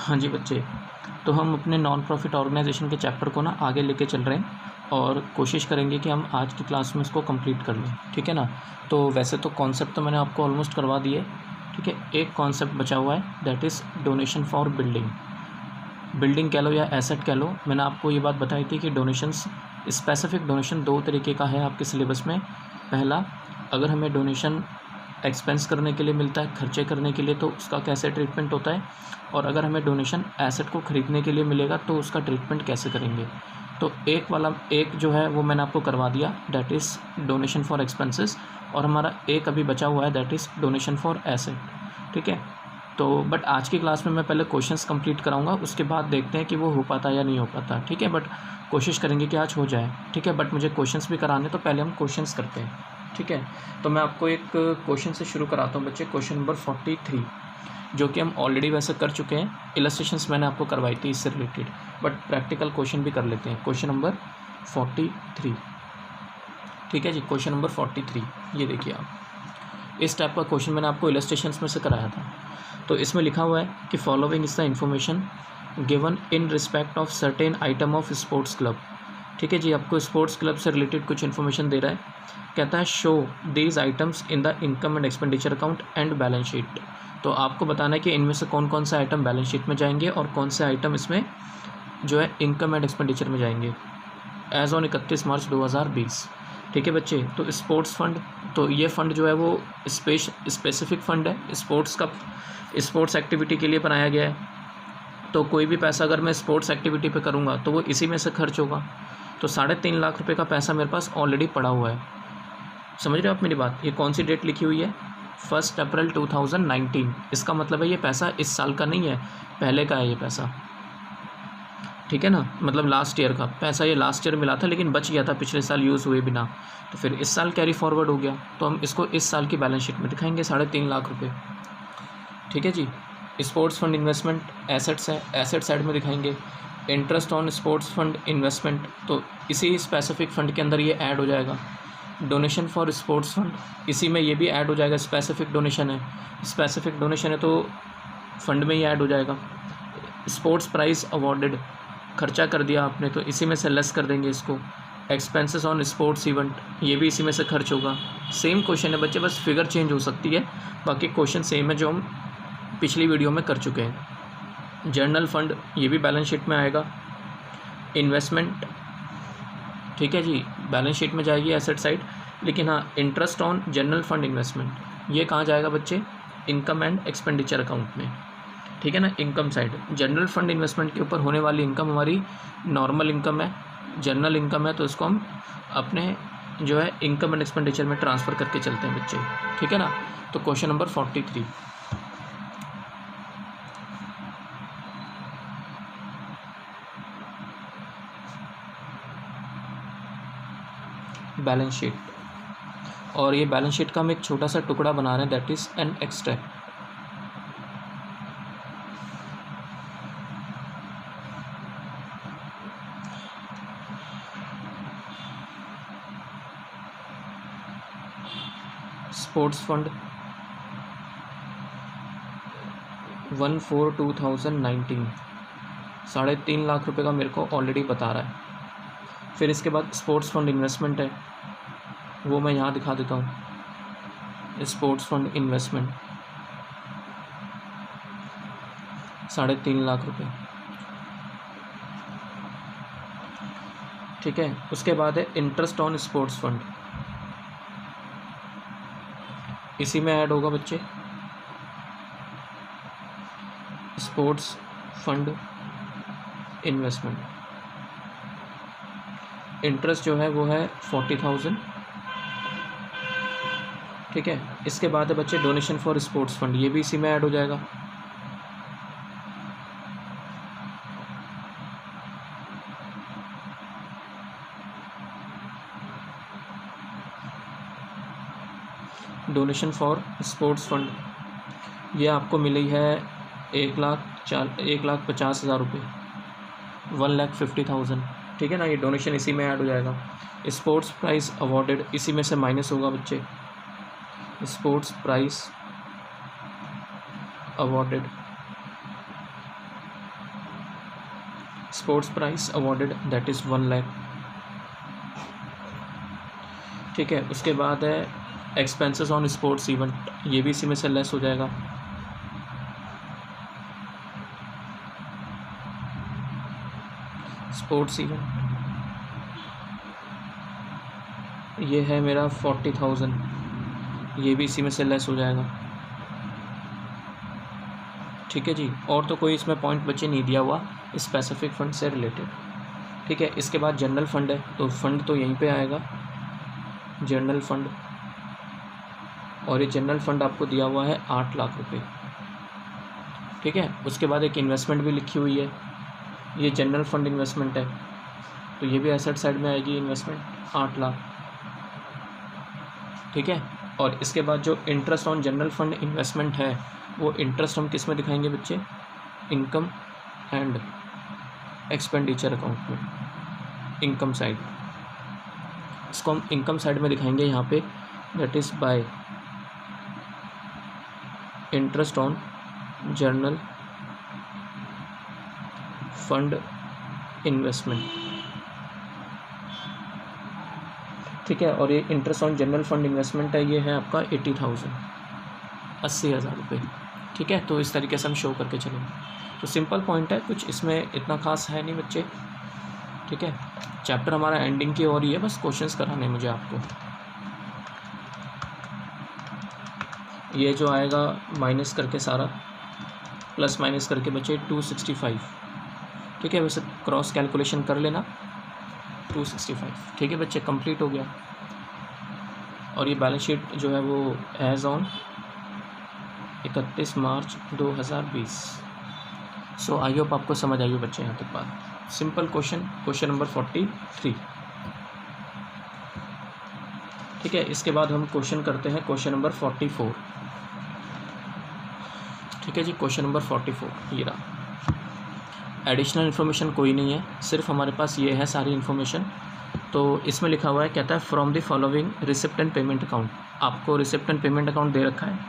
हाँ जी बच्चे, तो हम अपने नॉन प्रॉफिट ऑर्गेनाइजेशन के चैप्टर को ना आगे लेके चल रहे हैं और कोशिश करेंगे कि हम आज की क्लास में इसको कंप्लीट कर लें, ठीक है ना। तो वैसे तो कॉन्सेप्ट तो मैंने आपको ऑलमोस्ट करवा दिए, ठीक है। एक कॉन्सेप्ट बचा हुआ है, that is donation for building. Building कह लो या एसेट कह लो, मैंने आपको ये बात बताई थी कि डोनेशंस, स्पेसिफिक डोनेशन दो तरीके का है आपके सिलेबस में। पहला, अगर हमें डोनेशन एक्सपेंस करने के लिए मिलता है, खर्चे करने के लिए, तो उसका कैसे ट्रीटमेंट होता है, और अगर हमें डोनेशन एसेट को ख़रीदने के लिए मिलेगा तो उसका ट्रीटमेंट कैसे करेंगे। तो एक जो है वो मैंने आपको करवा दिया, that is donation for expenses, और हमारा एक अभी बचा हुआ है, that is donation for asset, ठीक है। तो बट आज की क्लास में मैं पहले क्वेश्चंस कंप्लीट कराऊंगा, उसके बाद देखते हैं कि वो हो पाता या नहीं हो पाता, ठीक है। बट कोशिश करेंगे कि आज हो जाए, ठीक है। बट मुझे क्वेश्चंस भी कराने, तो पहले हम क्वेश्चंस करते हैं, ठीक है। तो मैं आपको एक क्वेश्चन से शुरू कराता हूँ बच्चे, क्वेश्चन नंबर 43, जो कि हम ऑलरेडी वैसे कर चुके हैं। इलस्ट्रेशंस मैंने आपको करवाई थी इससे रिलेटेड, बट प्रैक्टिकल क्वेश्चन भी कर लेते हैं। क्वेश्चन नंबर 43, ठीक है जी। क्वेश्चन नंबर 43, ये देखिए आप, इस टाइप का क्वेश्चन मैंने आपको इलस्ट्रेशंस में से कराया था। तो इसमें लिखा हुआ है कि following is the information given in respect of certain item of sports club, ठीक है जी। आपको स्पोर्ट्स क्लब से रिलेटेड कुछ इन्फॉर्मेशन दे रहा है। कहता है show these items in the income and expenditure account and balance sheet. तो आपको बताना है कि इनमें से कौन कौन से आइटम बैलेंस शीट में जाएंगे और कौन से आइटम इसमें जो है इनकम एंड एक्सपेंडिचर में जाएंगे एज ऑन 31 मार्च 2020, ठीक है बच्चे। तो स्पोर्ट्स फंड, तो ये फ़ंड जो है वो स्पेसिफिक फ़ंड है, स्पोर्ट्स एक्टिविटी के लिए बनाया गया है। तो कोई भी पैसा अगर मैं स्पोर्ट्स एक्टिविटी पे करूँगा तो वो इसी में से खर्च होगा। तो 3.5 लाख रुपए का पैसा मेरे पास ऑलरेडी पड़ा हुआ है, समझ रहे हो आप मेरी बात। ये कौन सी डेट लिखी हुई है, 1 अप्रैल 2019। इसका मतलब है ये पैसा इस साल का नहीं है, पहले का है ये पैसा, ठीक है ना। मतलब लास्ट ईयर का पैसा, ये लास्ट ईयर मिला था लेकिन बच गया था पिछले साल यूज़ हुए बिना, तो फिर इस साल कैरी फॉरवर्ड हो गया, तो हम इसको इस साल की बैलेंस शीट में दिखाएंगे 3.5 लाख रुपये, ठीक है जी। स्पोर्ट्स फंड इन्वेस्टमेंट एसेट्स है, एसेट साइड में दिखाएंगे। Interest on sports fund investment, तो इसी स्पेसिफिक फ़ंड के अंदर ये ऐड हो जाएगा। डोनेशन फॉर स्पोर्ट्स फंड, इसी में ये भी ऐड हो जाएगा, स्पेसिफिक डोनेशन है तो फंड में ही ऐड हो जाएगा। स्पोर्ट्स प्राइज़ अवॉर्डेड, खर्चा कर दिया आपने तो इसी में से लेस कर देंगे इसको। एक्सपेंसेस ऑन स्पोर्ट्स इवेंट, ये भी इसी में से खर्च होगा। सेम क्वेश्चन है बच्चे, बस फिगर चेंज हो सकती है, बाकी क्वेश्चन सेम है जो हम पिछली वीडियो में कर चुके हैं। जर्नल फंड, ये भी बैलेंस शीट में आएगा। इन्वेस्टमेंट, ठीक है जी, बैलेंस शीट में जाएगी एसेट साइड, लेकिन हाँ interest on general fund investment, ये कहाँ जाएगा बच्चे, इनकम एंड एक्सपेंडिचर अकाउंट में, ठीक है ना। Income side, general fund investment के ऊपर होने वाली इनकम हमारी नॉर्मल इनकम है, जनरल इनकम है, तो इसको हम अपने जो है इनकम एंड एक्सपेंडिचर में ट्रांसफ़र करके चलते हैं बच्चे, ठीक है ना। तो क्वेश्चन नंबर 43, बैलेंस शीट, और ये बैलेंस शीट का हम एक छोटा सा टुकड़ा बना रहे हैं, that is an extract. Sports fund 1/4/2019, 3.5 lakh रुपए का मेरे को ऑलरेडी बता रहा है। फिर इसके बाद स्पोर्ट्स फंड इन्वेस्टमेंट है, वो मैं यहाँ दिखा देता हूँ। स्पोर्ट्स फंड इन्वेस्टमेंट 3.5 लाख रुपए, ठीक है। उसके बाद है इंटरेस्ट ऑन स्पोर्ट्स फंड, इसी में ऐड होगा बच्चे। स्पोर्ट्स फंड इन्वेस्टमेंट, इंटरेस्ट जो है वो है 40,000, ठीक है। इसके बाद है बच्चे डोनेशन फॉर स्पोर्ट्स फंड, ये भी इसी में ऐड हो जाएगा। डोनेशन फॉर स्पोर्ट्स फंड, ये आपको मिली है 1,50,000 रुपये, 1,50,000, ठीक है ना। ये डोनेशन इसी में ऐड हो जाएगा। स्पोर्ट्स प्राइज़ अवॉर्डेड, इसी में से माइनस होगा बच्चे। Sports prize awarded sports price awarded that is 1 lakh. ठीक है, उसके बाद है एक्सपेंसेस ऑन स्पोर्ट्स इवेंट, ये भी इसी में से लेस हो जाएगा। स्पोर्ट्स इवेंट ये है मेरा 40,000, ये भी इसी में से लेस हो जाएगा। ठीक है जी, और तो कोई इसमें पॉइंट बचे नहीं दिया हुआ स्पेसिफिक फंड से रिलेटेड। ठीक है, इसके बाद जनरल फंड है, तो फंड तो यहीं पे आएगा जनरल फंड, और ये जनरल फंड आपको दिया हुआ है 8 लाख रुपए। ठीक है, उसके बाद एक इन्वेस्टमेंट भी लिखी हुई है, ये जनरल फंड इन्वेस्टमेंट है, तो ये भी एसेट साइड में आएगी इन्वेस्टमेंट 8 लाख। ठीक है, और इसके बाद जो interest on general fund investment है वो इंटरेस्ट हम किस में दिखाएंगे बच्चे, इनकम एंड एक्सपेंडिचर अकाउंट में, इनकम साइड। इसको हम इनकम साइड में दिखाएंगे यहाँ पे, that is by interest on general fund investment. ठीक है, और ये interest on general fund investment है, ये है आपका 80,000, 80,000 रुपये। ठीक है, तो इस तरीके से हम शो करके चलेंगे। तो सिंपल पॉइंट है, कुछ इसमें इतना खास है नहीं बच्चे। ठीक है, चैप्टर हमारा एंडिंग की ओर ही है, बस क्वेश्चंस कराने मुझे आपको। ये जो आएगा माइनस करके सारा, प्लस माइनस करके बचे 265। ठीक है, वैसे क्रॉस कैलकुलेशन कर लेना 265। ठीक है बच्चे, कंप्लीट हो गया। और ये बैलेंस शीट जो है वो as on 31 March 2020। So I hope आपको समझ आई हो बच्चे यहाँ तक बात। Simple question number 43। ठीक है, इसके बाद हम क्वेश्चन करते हैं क्वेश्चन नंबर 44। ठीक है जी, क्वेश्चन नंबर 44 ये रहा। एडिशनल इन्फॉर्मेशन कोई नहीं है, सिर्फ हमारे पास ये है सारी इन्फॉर्मेशन। तो इसमें लिखा हुआ है, कहता है from the following receipt and payment account. आपको रिसिप्ट एंड पेमेंट अकाउंट दे रखा है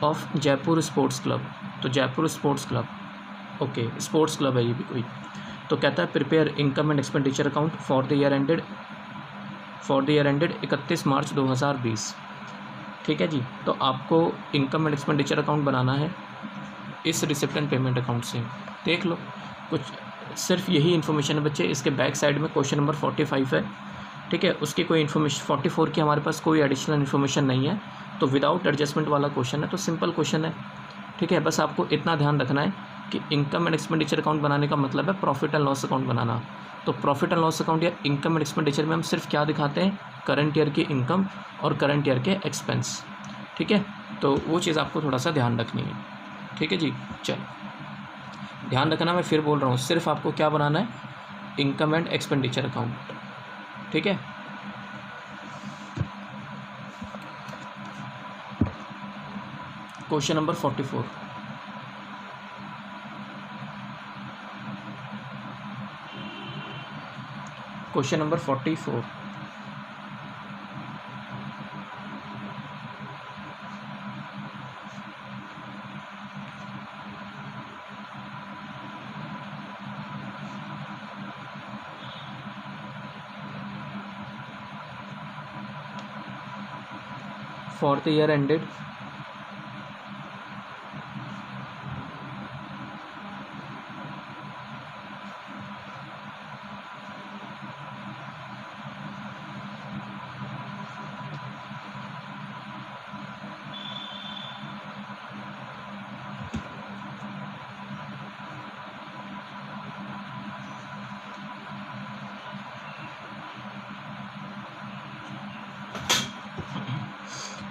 ऑफ जयपुर स्पोर्ट्स क्लब। तो Jaipur sports club, okay sports club है ये भी कोई। तो कहता है prepare income and expenditure account for the year ended 31 March 2020। ठीक है जी, तो आपको इनकम एंड एक्सपेंडिचर अकाउंट बनाना है इस रिसिप्ट एंड पेमेंट अकाउंट से। देख लो, कुछ सिर्फ यही इन्फॉर्मेशन है बच्चे। इसके बैक साइड में क्वेश्चन नंबर 45 है। ठीक है, उसकी कोई इन्फॉर्मेशन 44 की हमारे पास कोई एडिशनल इन्फॉर्मेशन नहीं है, तो विदाउट एडजस्टमेंट वाला क्वेश्चन है, तो सिंपल क्वेश्चन है। ठीक है, बस आपको इतना ध्यान रखना है कि इनकम एंड एक्सपेंडिचर अकाउंट बनाने का मतलब है प्रॉफिट एंड लॉस अकाउंट बनाना। तो प्रॉफिट एंड लॉस अकाउंट या इनकम एंड एक्सपेंडिचर में हम सिर्फ क्या दिखाते हैं, करंट ईयर की इनकम और करंट ईयर के एक्सपेंस। ठीक है, तो वो चीज़ आपको थोड़ा सा ध्यान रखनी है। ठीक है जी, चलो ध्यान रखना, मैं फिर बोल रहा हूँ, सिर्फ आपको क्या बनाना है, इनकम एंड एक्सपेंडिचर अकाउंट। ठीक है, question number 44। Question number 44। For the year ended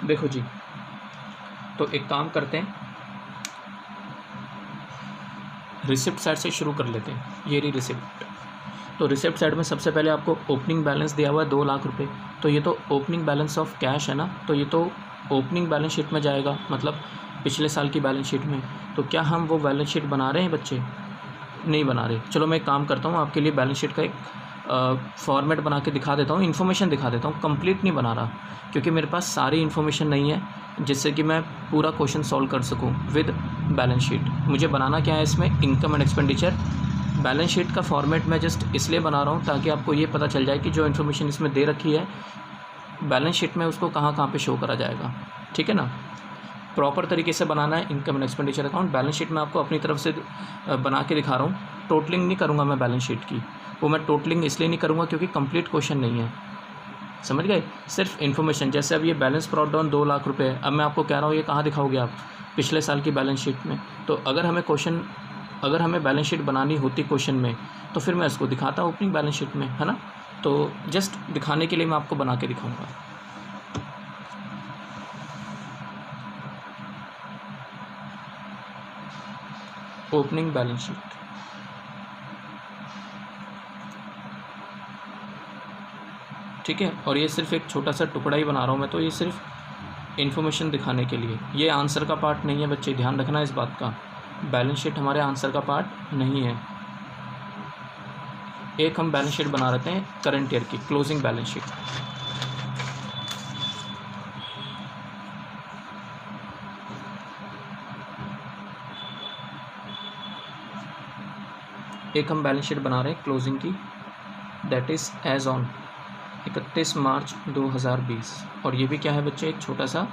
देखो जी, तो एक काम करते हैं, रिसिप्ट साइड से शुरू कर लेते हैं। ये रही रिसिप्ट। तो रिसिप्ट साइड में सबसे पहले आपको ओपनिंग बैलेंस दिया हुआ है 2 लाख रुपए। तो ये तो ओपनिंग बैलेंस ऑफ कैश है ना, तो ये तो ओपनिंग बैलेंस शीट में जाएगा, मतलब पिछले साल की बैलेंस शीट में। तो क्या हम वो बैलेंस शीट बना रहे हैं बच्चे? नहीं बना रहे। चलो मैं एक काम करता हूँ, आपके लिए बैलेंस शीट का एक फॉर्मेट बना के दिखा देता हूँ, इन्फॉर्मेशन दिखा देता हूँ। कंप्लीट नहीं बना रहा क्योंकि मेरे पास सारी इन्फॉर्मेशन नहीं है जिससे कि मैं पूरा क्वेश्चन सॉल्व कर सकूँ विद बैलेंस शीट। मुझे बनाना क्या है इसमें, income and expenditure balance sheet का फॉर्मेट मैं जस्ट इसलिए बना रहा हूँ ताकि आपको ये पता चल जाए कि जो इन्फॉर्मेशन इसमें दे रखी है बैलेंस शीट में उसको कहाँ कहाँ पे शो करा जाएगा, ठीक है ना। प्रॉपर तरीके से बनाना है income and expenditure account. Balance sheet में आपको अपनी तरफ से बना के दिखा रहा हूँ, टोटलिंग नहीं करूँगा मैं बैलेंस शीट की। वो मैं टोटलिंग इसलिए नहीं करूँगा क्योंकि कंप्लीट क्वेश्चन नहीं है, समझ गए। सिर्फ इन्फॉर्मेशन, जैसे अब ये बैलेंस ब्रॉट डाउन 2 लाख रुपये, अब मैं आपको कह रहा हूँ ये कहाँ दिखाओगे आप, पिछले साल की बैलेंस शीट में। तो अगर हमें बैलेंस शीट बनानी होती क्वेश्चन में तो फिर मैं इसको दिखाता ओपनिंग बैलेंस शीट में, है ना। तो जस्ट दिखाने के लिए मैं आपको बना के दिखाऊंगा। ओपनिंग बैलेंस शीट, ठीक है। और ये सिर्फ एक छोटा सा टुकड़ा ही बना रहा हूँ मैं, तो ये सिर्फ इन्फॉर्मेशन दिखाने के लिए, ये आंसर का पार्ट नहीं है बच्चे, ध्यान रखना इस बात का। बैलेंस शीट हमारे आंसर का पार्ट नहीं है। एक हम बैलेंस शीट बना रहे हैं करंट ईयर की, क्लोजिंग बैलेंस शीट। एक हम बैलेंस शीट बना रहे हैं क्लोजिंग की, that is as on 31 March 2020। और ये भी क्या है बच्चे, एक छोटा सा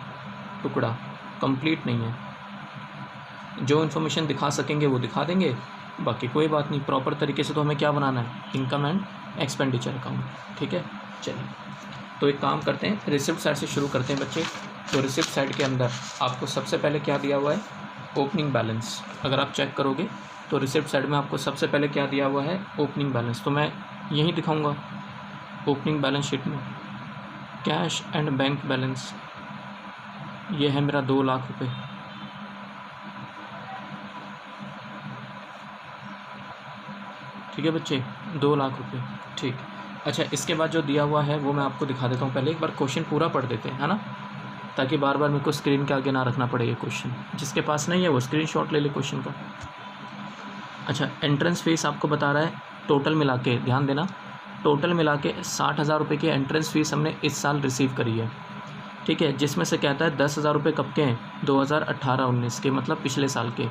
टुकड़ा, कंप्लीट नहीं है। जो इन्फॉर्मेशन दिखा सकेंगे वो दिखा देंगे, बाकी कोई बात नहीं। प्रॉपर तरीके से तो हमें क्या बनाना है, इनकम एंड एक्सपेंडिचर अकाउंट, ठीक है। चलिए तो एक काम करते हैं, रिसिप्ट साइड से शुरू करते हैं बच्चे। तो रिसिप्ट साइड के अंदर आपको सबसे पहले क्या दिया हुआ है, ओपनिंग बैलेंस। अगर आप चेक करोगे तो रिसिप्ट साइड में आपको सबसे पहले क्या दिया हुआ है, ओपनिंग बैलेंस। तो मैं यहीं दिखाऊंगा ओपनिंग बैलेंस शीट में, कैश एंड बैंक बैलेंस। ये है मेरा 2 लाख रुपए, ठीक है बच्चे, 2 लाख रुपए, ठीक। अच्छा, इसके बाद जो दिया हुआ है वो मैं आपको दिखा देता हूँ। पहले एक बार क्वेश्चन पूरा पढ़ देते हैं, है ना, ताकि बार बार मेरे को स्क्रीन के आगे ना रखना पड़े ये क्वेश्चन। जिसके पास नहीं है वो स्क्रीनशॉट ले ले क्वेश्चन का। अच्छा, एंट्रेंस फीस आपको बता रहा है टोटल मिला के, ध्यान देना, टोटल मिला के 60,000 रुपये की एंट्रेंस फ़ीस हमने इस साल रिसीव करी है, ठीक है। जिसमें से कहता है 10,000 रुपये कब के हैं, 2018-19 के, मतलब पिछले साल के।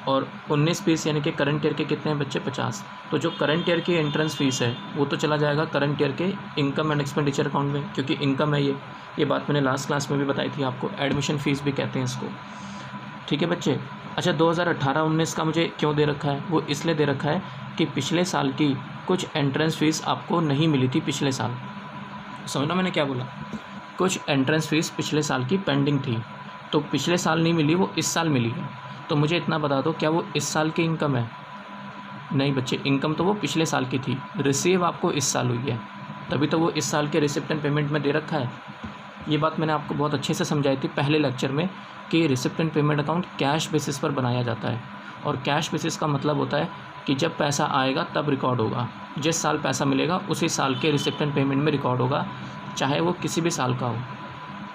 और 19 यानी कि करंट ईयर के कितने हैं बच्चे, 50। तो जो करंट ईयर की एंट्रेंस फ़ीस है वो तो चला जाएगा करंट ईयर के इनकम एंड एक्सपेंडिचर अकाउंट में, क्योंकि इनकम है ये बात मैंने लास्ट क्लास में भी बताई थी आपको। एडमिशन फ़ीस भी कहते हैं इसको, ठीक है बच्चे। अच्छा, 2018-19 का मुझे क्यों दे रखा है, वो इसलिए दे रखा है कि पिछले साल की कुछ एंट्रेंस फ़ीस आपको नहीं मिली थी पिछले साल। समझना मैंने क्या बोला, कुछ एंट्रेंस फ़ीस पिछले साल की पेंडिंग थी, तो पिछले साल नहीं मिली, वो इस साल मिली है। तो मुझे इतना बता दो, क्या वो इस साल की इनकम है? नहीं बच्चे, इनकम तो वो पिछले साल की थी, रिसीव आपको इस साल हुई है, तभी तो वो इस साल के रिसिप्ट एंड पेमेंट में दे रखा है। ये बात मैंने आपको बहुत अच्छे से समझाई थी पहले लेक्चर में कि receipt and payment account cash basis पर बनाया जाता है। और कैश बेसिस का मतलब होता है कि जब पैसा आएगा तब रिकॉर्ड होगा, जिस साल पैसा मिलेगा उसी साल के रिसिप्ट एंड पेमेंट में रिकॉर्ड होगा, चाहे वो किसी भी साल का हो,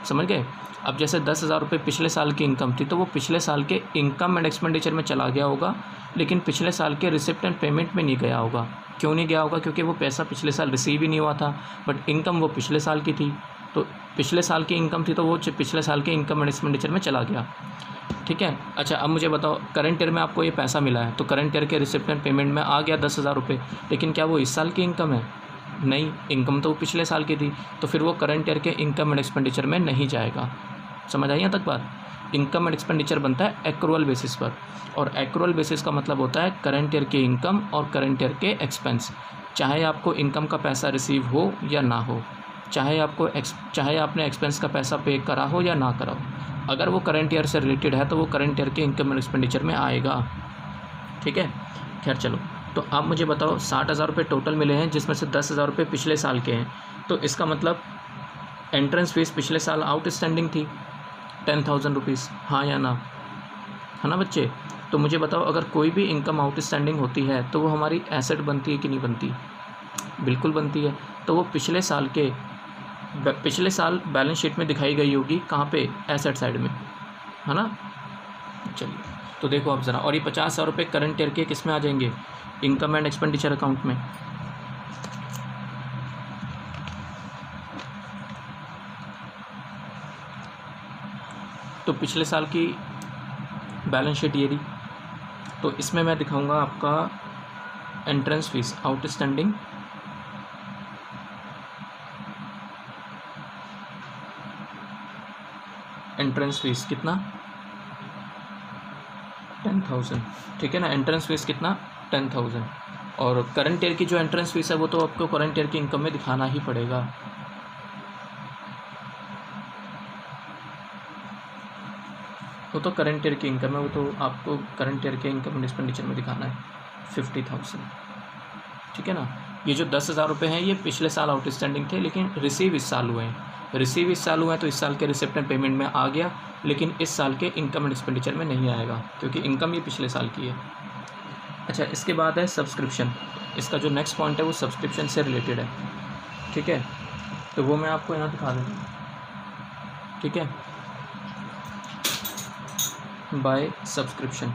समझ गए। अब जैसे 10,000 रुपये पिछले साल की इनकम थी, तो वो पिछले साल के इनकम एंड एक्सपेंडिचर में चला गया होगा, लेकिन पिछले साल के रिसिप्ट एंड पेमेंट में नहीं गया होगा। क्यों नहीं गया होगा? क्योंकि वो पैसा पिछले साल रिसीव ही नहीं हुआ था, बट इनकम वो पिछले साल की थी, तो पिछले साल की इनकम थी तो वो पिछले साल के इनकम एंड एक्सपेंडिचर में चला गया, ठीक है। अच्छा, अब मुझे बताओ, करंट ईयर में आपको ये पैसा मिला है, तो करंट ईयर के रिसिप्ट एंड पेमेंट में आ गया 10,000 रुपये, लेकिन क्या वो इस साल की इनकम है? नहीं, इनकम तो पिछले साल की थी, तो फिर वो करंट ईयर के इनकम एंड एक्सपेंडिचर में नहीं जाएगा। समझ आई यहाँ तक बात? इनकम एंड एक्सपेंडिचर बनता है एक्रूअल बेसिस पर, और एक्रूअल बेसिस का मतलब होता है करंट ईयर के इनकम और करंट ईयर के एक्सपेंस, चाहे आपको इनकम का पैसा रिसीव हो या ना हो, चाहे आपने एक्सपेंस का पैसा पे करा हो या ना करा हो, अगर वो करंट ईयर से रिलेटेड है तो वो करंट ईयर के इनकम एंड एक्सपेंडिचर में आएगा, ठीक है। खैर चलो, तो आप मुझे बताओ 60,000 रुपये टोटल मिले हैं, जिसमें से 10,000 रुपये पिछले साल के हैं, तो इसका मतलब एंट्रेंस फीस पिछले साल आउटस्टैंडिंग थी 10,000 रुपीज़, हाँ या ना, है ना बच्चे। तो मुझे बताओ, अगर कोई भी इनकम आउटस्टैंडिंग होती है तो वो हमारी एसेट बनती है कि नहीं बनती? बिल्कुल बनती है। तो वो पिछले साल बैलेंस शीट में दिखाई गई होगी, कहाँ पे? एसेट साइड में, है ना। चलिए तो देखो आप ज़रा, और ये 50,000 रुपये करंट ईयर के किस में आ जाएंगे? इनकम एंड एक्सपेंडिचर अकाउंट में। तो पिछले साल की बैलेंस शीट ये रही, तो इसमें मैं दिखाऊंगा आपका entrance fees outstanding entrance fees कितना 10,000, ठीक है ना। एंट्रेंस फीस कितना 10,000। और करंट ईयर की जो एंट्रेंस फीस है वो तो आपको करंट ईयर की इनकम में दिखाना ही पड़ेगा। वो तो करंट ईयर की इनकम है, वो तो आपको करंट ईयर के इनकम एंड एक्सपेंडिचर में दिखाना है 50,000, ठीक है ना। ये जो 10,000 रुपये हैं ये पिछले साल आउटस्टैंडिंग थे, लेकिन रिसीव इस साल हुए हैं। रिसीव इस साल हुए हैं तो इस साल के रिसिप्ट एंड पेमेंट में आ गया, लेकिन इस साल के इनकम एंड एक्सपेंडिचर में नहीं आएगा, क्योंकि इनकम ये पिछले साल की है। अच्छा, इसके बाद है सब्सक्रिप्शन। इसका जो नेक्स्ट पॉइंट है वो सब्सक्रिप्शन से रिलेटेड है, ठीक है। तो वो मैं आपको यहाँ दिखा देता हूँ, ठीक है। बाय सब्सक्रिप्शन,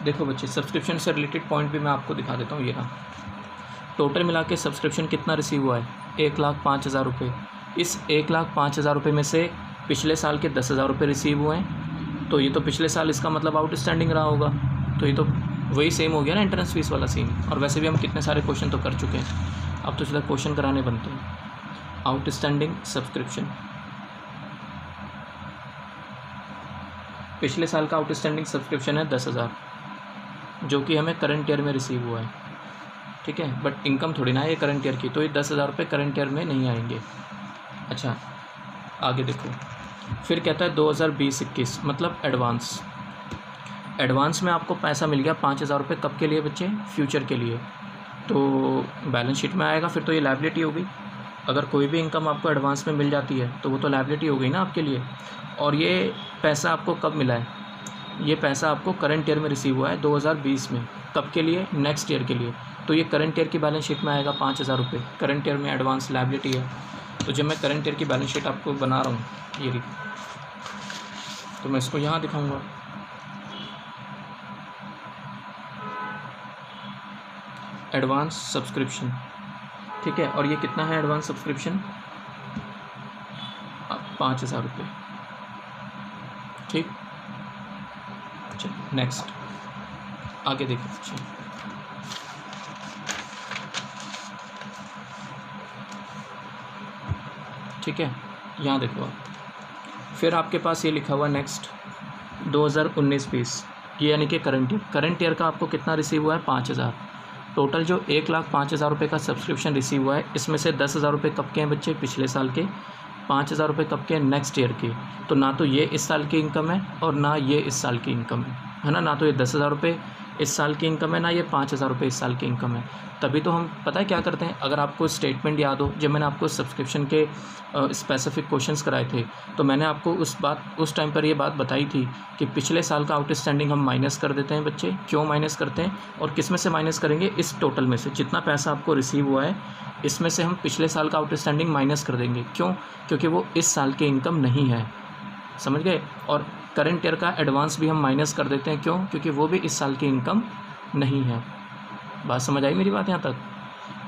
देखो बच्चे, सब्सक्रिप्शन से रिलेटेड पॉइंट भी मैं आपको दिखा देता हूँ। ये रहा, टोटल मिला के सब्सक्रिप्शन कितना रिसीव हुआ है 1,05,000 रुपये। इस 1,05,000 रुपये में से पिछले साल के 10,000 रुपये रिसीव हुए हैं, तो ये तो पिछले साल इसका मतलब आउटस्टैंडिंग रहा होगा, तो ये तो वही सेम हो गया ना एंट्रेंस फीस वाला सीन। और वैसे भी हम कितने सारे क्वेश्चन तो कर चुके हैं, अब तो सीधा क्वेश्चन कराने बनते हैं। आउटस्टैंडिंग सब्सक्रिप्शन, पिछले साल का आउटस्टैंडिंग सब्सक्रिप्शन है 10,000, जो कि हमें करंट ईयर में रिसीव हुआ है, ठीक है। बट इनकम थोड़ी ना है ये करंट ईयर की, तो ये 10,000 रुपये करंट ईयर में नहीं आएंगे। अच्छा, आगे देखो, फिर कहता है 2020-21 मतलब एडवांस। एडवांस में आपको पैसा मिल गया 5,000 रुपये, कब के लिए बच्चे, फ्यूचर के लिए। तो बैलेंस शीट में आएगा, फिर तो ये लायबिलिटी हो गई। अगर कोई भी इनकम आपको एडवांस में मिल जाती है तो वो तो लायबिलिटी हो गई ना आपके लिए। और ये पैसा आपको कब मिला है, ये पैसा आपको करंट ईयर में रिसीव हुआ है 2020 में, कब के लिए, नेक्स्ट ईयर के लिए। तो ये करंट ईयर की बैलेंस शीट में आएगा 5,000 रुपये, करंट ईयर में एडवांस लायबिलिटी है। तो जब मैं करंट ईयर की बैलेंस शीट आपको बना रहा हूँ, ये रही, तो मैं इसको यहाँ दिखाऊँगा। एडवांस सब्सक्रिप्शन, ठीक है। और ये कितना है एडवांस सब्सक्रिप्शन, 5,000 रुपये, ठीक। अच्छा, नेक्स्ट आगे देखो। अच्छा, ठीक है, यहाँ देखो आप, फिर आपके पास ये लिखा हुआ नेक्स्ट 2019-20, ये यानी कि करंट ईयर का आपको कितना रिसीव हुआ है 5,000। टोटल जो 1,05,000 रुपये का सब्सक्रिप्शन रिसीव हुआ है, इसमें से 10,000 रुपये कब के हैं बच्चे, पिछले साल के। 5,000 रुपये कब के हैं, नेक्स्ट ईयर के। तो ना तो ये इस साल की इनकम है और ना ये इस साल की इनकम है ना। ना तो ये 10,000 रुपये इस साल की इनकम है, ना ये 5,000 रुपये इस साल की इनकम है। तभी तो हम पता है क्या करते हैं, अगर आपको स्टेटमेंट याद हो, जब मैंने आपको सब्सक्रिप्शन के स्पेसिफिक क्वेश्चंस कराए थे, तो मैंने आपको उस टाइम पर ये बात बताई थी कि पिछले साल का आउटस्टैंडिंग हम माइनस कर देते हैं बच्चे। क्यों माइनस करते हैं और किस में से माइनस करेंगे, इस टोटल में से जितना पैसा आपको रिसीव हुआ है, इसमें से हम पिछले साल का आउटस्टैंडिंग माइनस कर देंगे। क्यों, क्योंकि वो इस साल की इनकम नहीं है, समझ गए। और करंट ईयर का एडवांस भी हम माइनस कर देते हैं, क्यों, क्योंकि वो भी इस साल की इनकम नहीं है। बात समझ आई मेरी बात यहाँ तक।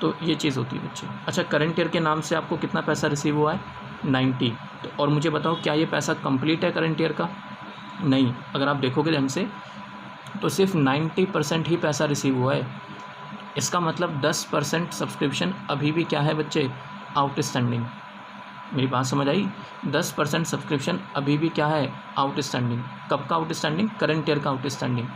तो ये चीज़ होती है बच्चे। अच्छा, करंट ईयर के नाम से आपको कितना पैसा रिसीव हुआ है 90। तो और मुझे बताओ, क्या ये पैसा कंप्लीट है करंट ईयर का, नहीं। अगर आप देखोगे ढंग से तो सिर्फ 90% ही पैसा रिसीव हुआ है। इसका मतलब 10% सब्सक्रिप्शन अभी भी क्या है बच्चे, आउटस्टैंडिंग। मेरी बात समझ आई, 10% सब्सक्रिप्शन अभी भी क्या है, आउटस्टैंडिंग। कब का आउटस्टैंडिंग, करंट ईयर का आउटस्टैंडिंग।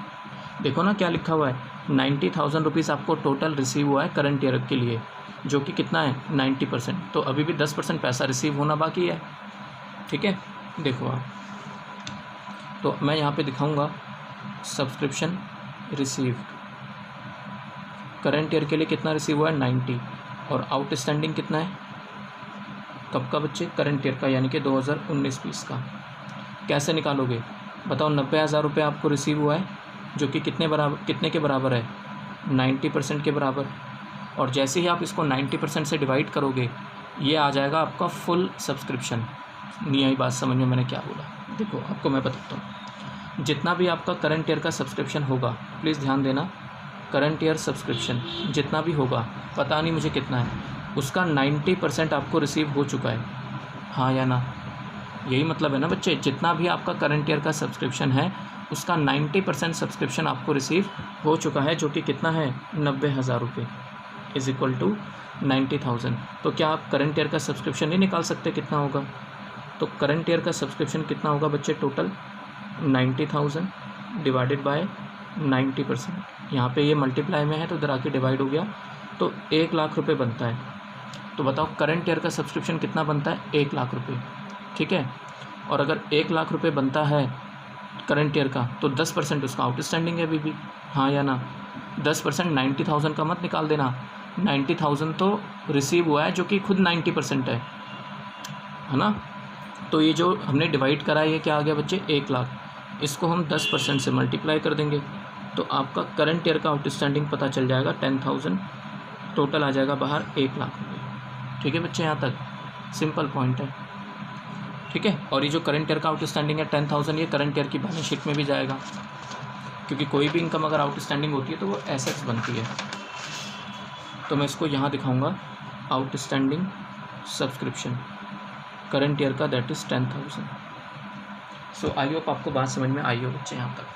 देखो ना क्या लिखा हुआ है, 90,000 रुपीज़ आपको टोटल रिसीव हुआ है करंट ईयर के लिए, जो कि कितना है 90%। तो अभी भी 10% पैसा रिसीव होना बाकी है, ठीक है। देखो आप, तो मैं यहाँ पे दिखाऊंगा सब्सक्रिप्शन रिसीव, करंट ईयर के लिए कितना रिसीव हुआ है 90, और आउटस्टैंडिंग कितना है, कब का बच्चे, करंट ईयर का, यानी कि 2019-20 का। कैसे निकालोगे बताओ, 90,000 रुपये आपको रिसीव हुआ है, जो कि कितने के बराबर है, 90% के बराबर। और जैसे ही आप इसको 90% से डिवाइड करोगे, ये आ जाएगा आपका फुल सब्सक्रिप्शन। नहीं आई बात समझ में मैंने क्या बोला, देखो आपको मैं बताता हूँ। जितना भी आपका करंट ईयर का सब्सक्रिप्शन होगा, प्लीज़ ध्यान देना, करंट ईयर सब्सक्रिप्शन जितना भी होगा, पता नहीं मुझे कितना है, उसका 90% आपको रिसीव हो चुका है, हाँ या ना? यही मतलब है ना बच्चे, जितना भी आपका करंट ईयर का सब्सक्रिप्शन है उसका 90% सब्सक्रिप्शन आपको रिसीव हो चुका है, जो कि कितना है 90,000 रुपये इज़ इक्वल टू 90,000। तो क्या आप करंट ईयर का सब्सक्रिप्शन नहीं निकाल सकते कितना होगा? तो करंट ईयर का सब्सक्रिप्शन कितना होगा बच्चे? टोटल 90,000 डिवाइडेड बाय 90%, यहाँ पे ये मल्टीप्लाई में है तो इधर आके डिवाइड हो गया, तो 1,00,000 रुपये बनता है। तो बताओ करंट ईयर का सब्सक्रिप्शन कितना बनता है? 1,00,000 रुपये, ठीक है। और अगर 1,00,000 रुपये बनता है करंट ईयर का, तो 10% उसका आउटस्टैंडिंग है अभी भी, हाँ या ना? 10% 90,000 का मत निकाल देना, 90,000 तो रिसीव हुआ है जो कि खुद 90% है ना? तो ये जो हमने डिवाइड करा है ये क्या आ गया बच्चे? 1,00,000। इसको हम 10% से मल्टीप्लाई कर देंगे तो आपका करंट ईयर का आउटस्टैंडिंग पता चल जाएगा 10,000, टोटल आ जाएगा बाहर 1,00,000 रुपये। ठीक है बच्चे, यहाँ तक सिंपल पॉइंट है, ठीक है। और ये जो करंट ईयर का आउटस्टैंडिंग है 10,000, ये करंट ईयर की बैलेंस शीट में भी जाएगा, क्योंकि कोई भी इनकम अगर आउटस्टैंडिंग होती है तो वो एसेट्स बनती है। तो मैं इसको यहाँ दिखाऊंगा, आउटस्टैंडिंग सब्सक्रिप्शन करंट ईयर का, that is 10,000। So I hope आपको बात समझ में आई हो बच्चे यहाँ तक,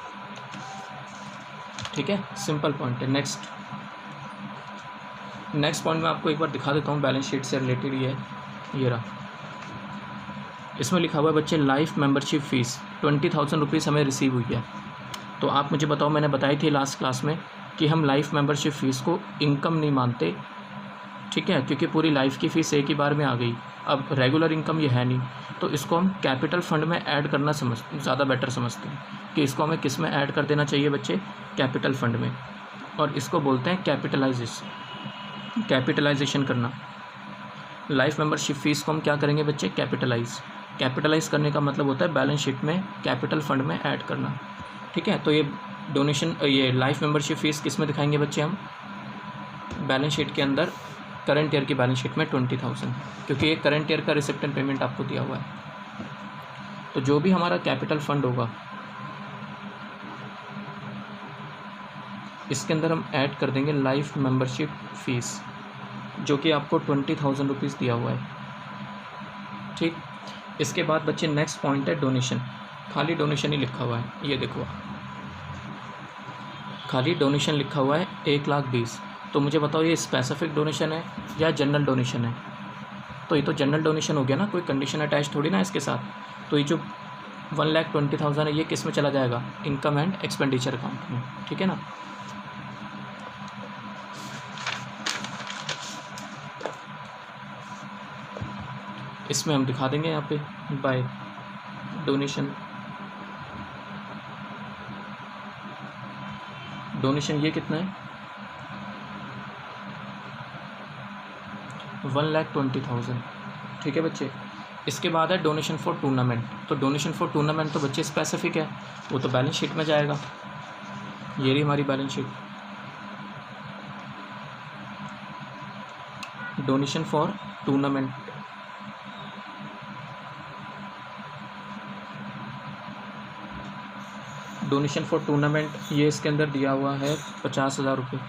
ठीक है। सिंपल पॉइंट है। नेक्स्ट पॉइंट मैं आपको एक बार दिखा देता हूँ, बैलेंस शीट से रिलेटेड ये रहा। इसमें लिखा हुआ है बच्चे लाइफ मेंबरशिप फ़ीस 20,000 रुपीज़ हमें रिसीव हुई है। तो आप मुझे बताओ, मैंने बताई थी लास्ट क्लास में कि हम लाइफ मेंबरशिप फ़ीस को इनकम नहीं मानते, ठीक है, क्योंकि पूरी लाइफ की फ़ीस एक ही बार में आ गई। अब रेगुलर इनकम ये है नहीं, तो इसको हम कैपिटल फ़ंड में ऐड करना ज़्यादा बेटर समझते हैं कि इसको हमें किस में ऐड कर देना चाहिए बच्चे? कैपिटल फ़ंड में। और इसको बोलते हैं कैपिटलाइजेशन करना। लाइफ मेंबरशिप फ़ीस को हम क्या करेंगे बच्चे? कैपिटलाइज़ करने का मतलब होता है बैलेंस शीट में कैपिटल फ़ंड में ऐड करना, ठीक है। तो ये लाइफ मेंबरशिप फ़ीस किस में दिखाएंगे बच्चे हम? बैलेंस शीट के अंदर, करंट ईयर की बैलेंस शीट में 20,000, क्योंकि ये करंट ईयर का रिसिप्ट एंड पेमेंट आपको दिया हुआ है। तो जो भी हमारा कैपिटल फ़ंड होगा इसके अंदर हम ऐड कर देंगे लाइफ मेंबरशिप फ़ीस, जो कि आपको 20,000 रुपीज़ दिया हुआ है, ठीक। इसके बाद बच्चे नेक्स्ट पॉइंट है डोनेशन। खाली डोनेशन ही लिखा हुआ है, ये देखो खाली डोनेशन लिखा हुआ है 1,20,000। तो मुझे बताओ ये स्पेसिफिक डोनेशन है या जनरल डोनेशन है? तो ये तो जनरल डोनेशन हो गया ना, कोई कंडीशन अटैच थोड़ी ना इसके साथ। तो ये जो 1,20,000 है ये किस में चला जाएगा? इनकम एंड एक्सपेंडिचर अकाउंट में, ठीक है ना। इसमें हम दिखा देंगे यहाँ पे बाय डोनेशन ये कितना है? 1,20,000, ठीक है बच्चे। इसके बाद है डोनेशन फॉर टूर्नामेंट। तो डोनेशन फॉर टूर्नामेंट तो बच्चे स्पेसिफिक है, वो तो बैलेंस शीट में जाएगा। ये रही हमारी balance sheet, donation for tournament. Donation for tournament ये इसके अंदर दिया हुआ है 50,000 रुपये,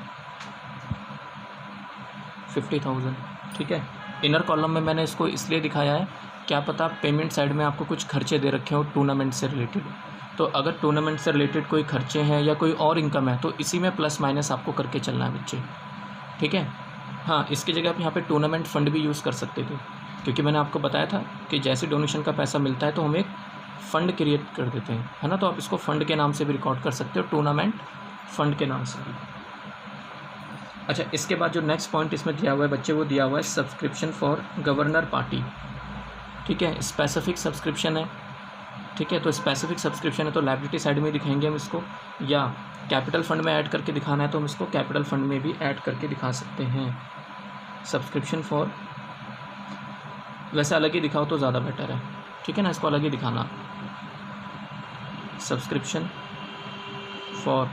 50,000, ठीक है। इनर कॉलम में मैंने इसको इसलिए दिखाया है, क्या पता पेमेंट साइड में आपको कुछ खर्चे दे रखे हो टूर्नामेंट से रिलेटेड। तो अगर टूर्नामेंट से रिलेटेड कोई खर्चे हैं या कोई और इनकम है तो इसी में प्लस माइनस आपको करके चलना है बच्चे, ठीक है। हाँ, इसकी जगह आप यहाँ पे टूर्नामेंट फ़ंड भी यूज़ कर सकते थे, क्योंकि मैंने आपको बताया था कि जैसे डोनेशन का पैसा मिलता है तो हम एक फ़ंड क्रिएट कर देते हैं, है ना। तो आप इसको फ़ंड के नाम से भी रिकॉर्ड कर सकते हो, टूर्नामेंट फ़ंड के नाम से भी। अच्छा, इसके बाद जो नेक्स्ट पॉइंट इसमें दिया हुआ है बच्चे, वो दिया हुआ है सब्सक्रिप्शन फॉर गवर्नर पार्टी, ठीक है। स्पेसिफिक सब्सक्रिप्शन है, ठीक है। तो स्पेसिफिक सब्सक्रिप्शन है तो लायबिलिटी साइड में दिखाएंगे हम इसको, या कैपिटल फ़ंड में ऐड करके दिखाना है तो हम इसको कैपिटल फ़ंड में भी ऐड करके दिखा सकते हैं। सब्सक्रिप्शन फॉर, वैसे अलग ही दिखाओ तो ज़्यादा बेटर है, ठीक है ना, इसको अलग ही दिखाना। सब्सक्रिप्शन फॉर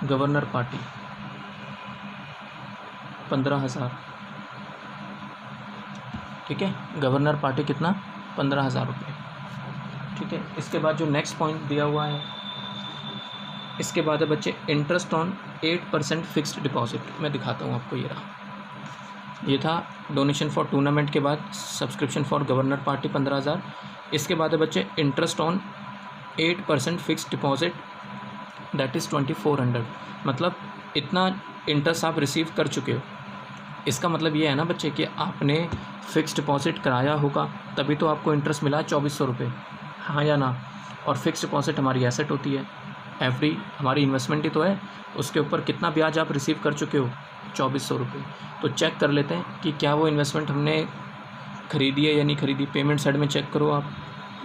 गवर्नर पार्टी 15,000, ठीक है। गवर्नर पार्टी कितना? 15,000 रुपये, ठीक है। इसके बाद जो नेक्स्ट पॉइंट दिया हुआ है इसके बाद है बच्चे इंटरेस्ट ऑन 8% फिक्स्ड डिपॉजिट। मैं दिखाता हूँ आपको, ये रहा, ये था डोनेशन फॉर टूर्नामेंट के बाद सब्सक्रिप्शन फॉर गवर्नर पार्टी 15,000। इसके बाद है बच्चे interest on 8% fixed deposit that is 2400। मतलब इतना इंटरेस्ट आप रिसीव कर चुके हो। इसका मतलब ये है ना बच्चे कि आपने फ़िक्स डिपॉज़िट कराया होगा तभी तो आपको इंटरेस्ट मिला है 2400 रुपये, हाँ या ना। और फिक्स डिपॉज़िट हमारी एसेट होती है, एफडी हमारी इन्वेस्टमेंट ही तो है, उसके ऊपर कितना ब्याज आप रिसीव कर चुके हो, 2400 रुपये। तो चेक कर लेते हैं कि क्या वो इन्वेस्टमेंट हमने ख़रीदी है या नहीं ख़रीदी। पेमेंट साइड में चेक करो, आप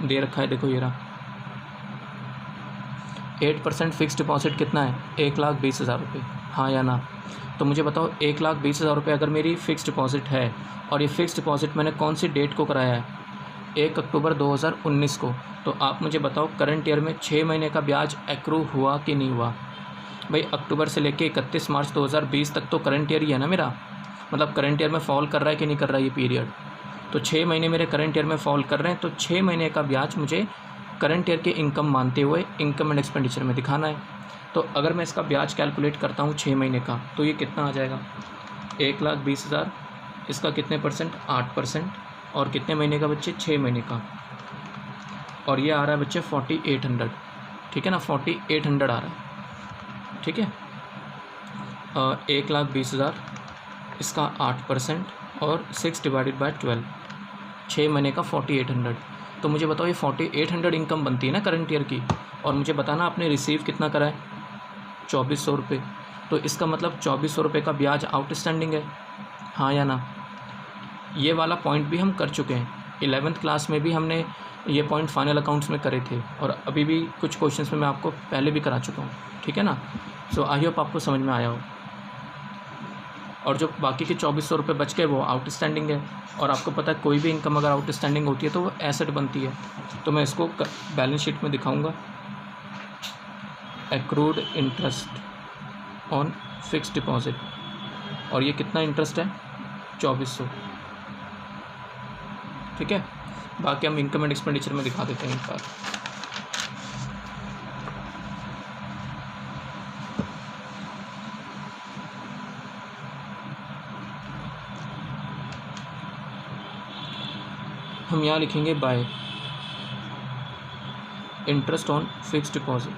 दे रखा है, देखो ये रहा। 8% फिक्स डिपॉज़िट कितना है, 1,20,000 रुपये, हाँ या ना। तो मुझे बताओ 1,20,000 रुपये अगर मेरी फ़िक्स डिपॉज़िट है और ये फ़िक्स डिपॉज़िट मैंने कौन सी डेट को कराया है, 1 अक्टूबर 2019 को, तो आप मुझे बताओ करंट ईयर में 6 महीने का ब्याज एक्रू हुआ कि नहीं हुआ। भाई अक्टूबर से लेके 31 मार्च 2020 तक तो करंट ईयर ही है ना मेरा, मतलब करंट ईयर में फॉल कर रहा है कि नहीं कर रहा है ये पीरियड। तो 6 महीने मेरे करंट ईयर में फॉल कर रहे हैं, तो 6 महीने का ब्याज मुझे करंट ईयर के इनकम मानते हुए इनकम एंड एक्सपेंडिचर में दिखाना है। तो अगर मैं इसका ब्याज कैलकुलेट करता हूँ 6 महीने का, तो ये कितना आ जाएगा, 1,20,000, इसका कितने परसेंट, 8%, और कितने महीने का बच्चे, 6 महीने का, और ये आ रहा है बच्चे 4800, ठीक है ना, 4800 आ रहा है, ठीक है। 1,20,000, इसका 8% और 6 डिवाइडेड बाय 12, 6 महीने का 4800। तो मुझे बताओ ये 4800 इनकम बनती है ना करंट ईयर की, और मुझे बताना आपने रिसीव कितना करा है, 2400 रुपये। तो इसका मतलब 2400 रुपये का ब्याज आउटस्टैंडिंग है, हाँ या ना। ये वाला पॉइंट भी हम कर चुके हैं, 11th क्लास में भी हमने ये पॉइंट फाइनल अकाउंट्स में करे थे, और अभी भी कुछ क्वेश्चंस में मैं आपको पहले भी करा चुका हूँ, ठीक है ना। सो आई होप आपको समझ में आया हो। और जो बाकी के 2400 रुपये बच गए वो आउटस्टैंडिंग है, और आपको पता है कोई भी इनकम अगर आउटस्टैंडिंग होती है तो वो एसेट बनती है। तो मैं इसको बैलेंस शीट में दिखाऊंगा, accrued interest on fixed deposit, और ये कितना इंटरेस्ट है, 2400, ठीक है। बाकी हम इनकम एंड एक्सपेंडिचर में दिखा देते हैं एक बार। हम यहाँ लिखेंगे bye interest on fixed deposit,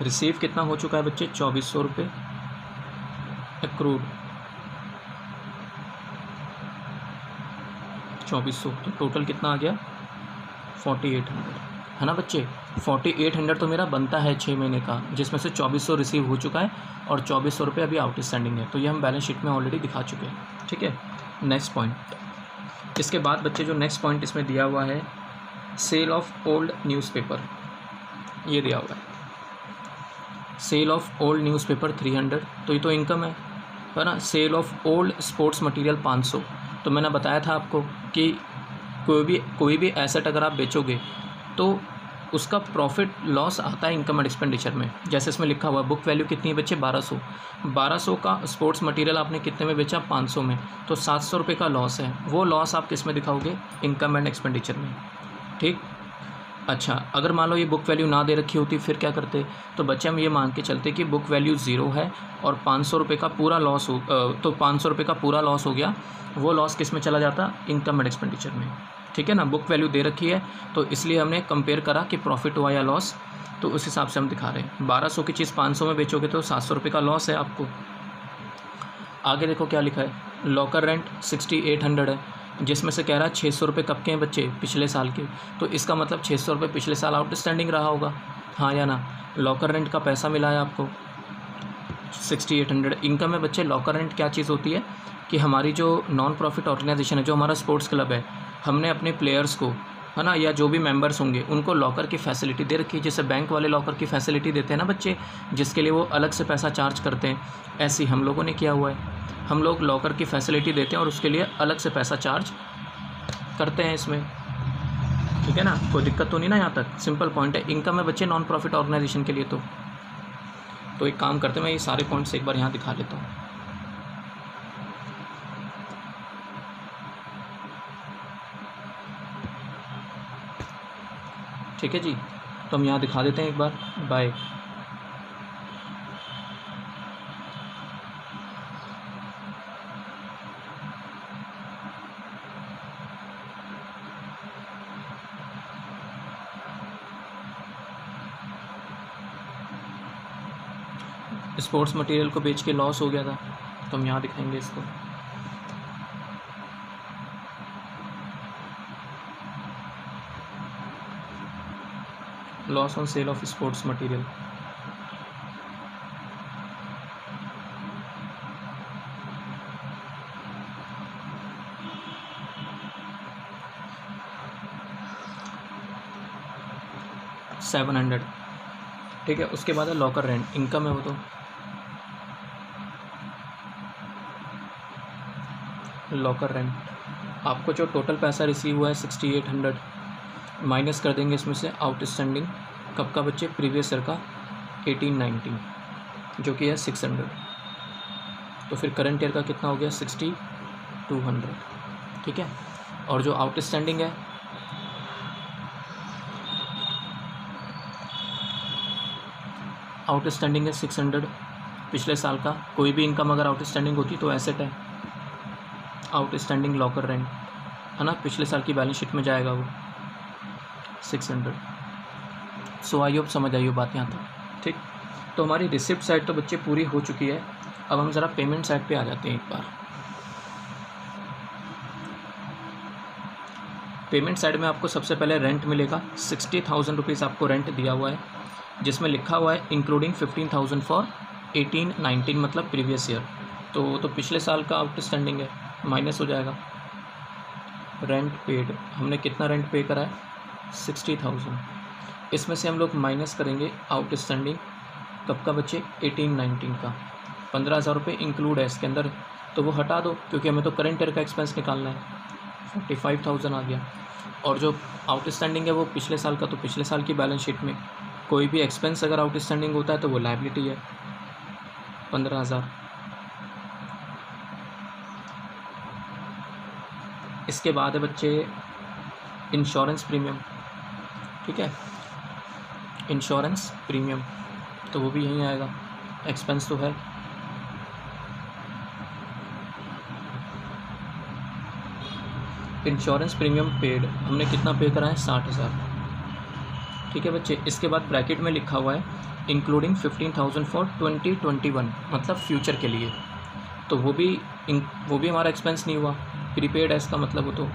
receive कितना हो चुका है बच्चे, 2400 रुपये, एक्रूड 2400, तो टोटल कितना आ गया, 4800, है ना बच्चे। 4800 तो मेरा बनता है 6 महीने का, जिसमें से 2400 रिसीव हो चुका है और 2400 रुपये अभी आउटस्टैंडिंग है। तो ये हम बैलेंस शीट में ऑलरेडी दिखा चुके हैं, ठीक है। नेक्स्ट पॉइंट, इसके बाद बच्चे जो नेक्स्ट पॉइंट इसमें दिया हुआ है, सेल ऑफ ओल्ड न्यूज़पेपर, ये दिया हुआ है, सेल ऑफ ओल्ड न्यूज़पेपर 300, तो ये तो इनकम है ना। Sale of old sports material 500, तो मैंने बताया था आपको कि कोई भी एसेट अगर आप बेचोगे तो उसका प्रॉफिट लॉस आता है इनकम एंड एक्सपेंडिचर में। जैसे इसमें लिखा हुआ बुक वैल्यू कितनी है बच्चे, 1200 का स्पोर्ट्स मटेरियल आपने कितने में बेचा, 500 में, तो 700 रुपये का लॉस है। वो लॉस आप किस में दिखाओगे, इनकम एंड एक्सपेंडिचर में, ठीक। अच्छा, अगर मान लो ये बुक वैल्यू ना दे रखी होती फिर क्या करते, तो बच्चे हम ये मान के चलते कि बुक वैल्यू 0 है और 500 रुपये का पूरा लॉस हो, तो 500 रुपये का पूरा लॉस हो गया, वो लॉस किस में चला जाता, इनकम एंड एक्सपेंडिचर में, ठीक है ना। बुक वैल्यू दे रखी है तो इसलिए हमने कंपेयर करा कि प्रॉफिट हुआ या लॉस, तो उस हिसाब से हम दिखा रहे हैं। 1200 की चीज़ 500 में बेचोगे तो 700 रुपये का लॉस है आपको। आगे देखो क्या लिखा है, लॉकर रेंट 6800 है, जिसमें से कह रहा है 600 रुपये कब के हैं बच्चे, पिछले साल के, तो इसका मतलब 600 रुपये पिछले साल आउटस्टैंडिंग रहा होगा, हाँ या ना। लॉकर रेंट का पैसा मिला है आपको 6800, इनकम है बच्चे। लॉकर रेंट क्या चीज़ होती है कि हमारी जो नॉन प्रॉफिट ऑर्गेनाइजेशन है, जो हमारा स्पोर्ट्स क्लब है, हमने अपने प्लेयर्स को, है ना, या जो भी मेंबर्स होंगे उनको लॉकर की फैसिलिटी दे रखी है, जैसे बैंक वाले लॉकर की फैसिलिटी देते हैं ना बच्चे, जिसके लिए वो अलग से पैसा चार्ज करते हैं, ऐसे ही हम लोगों ने किया हुआ है। हम लोग लॉकर की फैसिलिटी देते हैं और उसके लिए अलग से पैसा चार्ज करते हैं इसमें, ठीक है ना, कोई दिक्कत तो नहीं ना यहाँ तक, सिंपल पॉइंट है। इनकम है बच्चे नॉन प्रॉफिट ऑर्गेनाइजेशन के लिए। तो एक काम करते हैं, मैं ये सारे पॉइंट्स एक बार यहाँ दिखा लेता हूँ। ठीक है जी, तो हम यहाँ दिखा देते हैं एक बार। बाय। स्पोर्ट्स मटेरियल को बेच के लॉस हो गया था, तो हम यहाँ दिखाएंगे इसको। Loss on sale of sports material. $700। ठीक है, उसके बाद है लॉकर रेंट, इनकम है वो तो। लॉकर रेंट आपको जो टोटल पैसा रिसीव हुआ है 6800, माइनस कर देंगे इसमें से आउटस्टैंडिंग कब का बच्चे, प्रीवियस ईयर का 18-19, जो कि है 600। तो फिर करंट ईयर का कितना हो गया 6200। ठीक है, और जो आउटस्टैंडिंग है आउटस्टैंडिंग है 600 पिछले साल का। कोई भी इनकम अगर आउटस्टैंडिंग होती तो एसेट है। आउटस्टैंडिंग लॉकर रेंट है ना, पिछले साल की बैलेंस शीट में जाएगा वो 600। सो आई होप समझ आई हो बात यहाँ तक। ठीक, तो हमारी रिसिप्ट साइड तो बच्चे पूरी हो चुकी है। अब हम ज़रा पेमेंट साइड पे आ जाते हैं एक बार। पेमेंट साइड में आपको सबसे पहले रेंट मिलेगा। 60,000 रुपीज़ आपको रेंट दिया हुआ है, जिसमें लिखा हुआ है इंक्लूडिंग 15,000 फॉर 18-19, मतलब प्रीवियस ईयर। तो पिछले साल का आउटस्टैंडिंग है, माइनस हो जाएगा। रेंट पेड, हमने कितना रेंट पे करा है 60,000। इसमें से हम लोग माइनस करेंगे आउटस्टैंडिंग कब का बच्चे, 18-19 का। 15,000 रुपये इंक्लूड है इसके अंदर, तो वो हटा दो, क्योंकि हमें तो करंट ईयर का एक्सपेंस निकालना है। 45,000 आ गया। और जो आउटस्टैंडिंग है वो पिछले साल का, तो पिछले साल की बैलेंस शीट में कोई भी एक्सपेंस अगर आउटस्टैंडिंग होता है तो वो लायबिलिटी है, 15,000। इसके बाद है बच्चे इंश्योरेंस प्रीमियम। ठीक है, इंश्योरेंस प्रीमियम तो वो भी यहीं आएगा, एक्सपेंस तो है। इंश्योरेंस प्रीमियम पेड हमने कितना पे करा है 60,000। ठीक है बच्चे, इसके बाद ब्रैकेट में लिखा हुआ है इंक्लूडिंग 15,000 फॉर 2021, मतलब फ्यूचर के लिए। तो वो भी हमारा एक्सपेंस नहीं हुआ, प्रीपेड है इसका मतलब, वो तो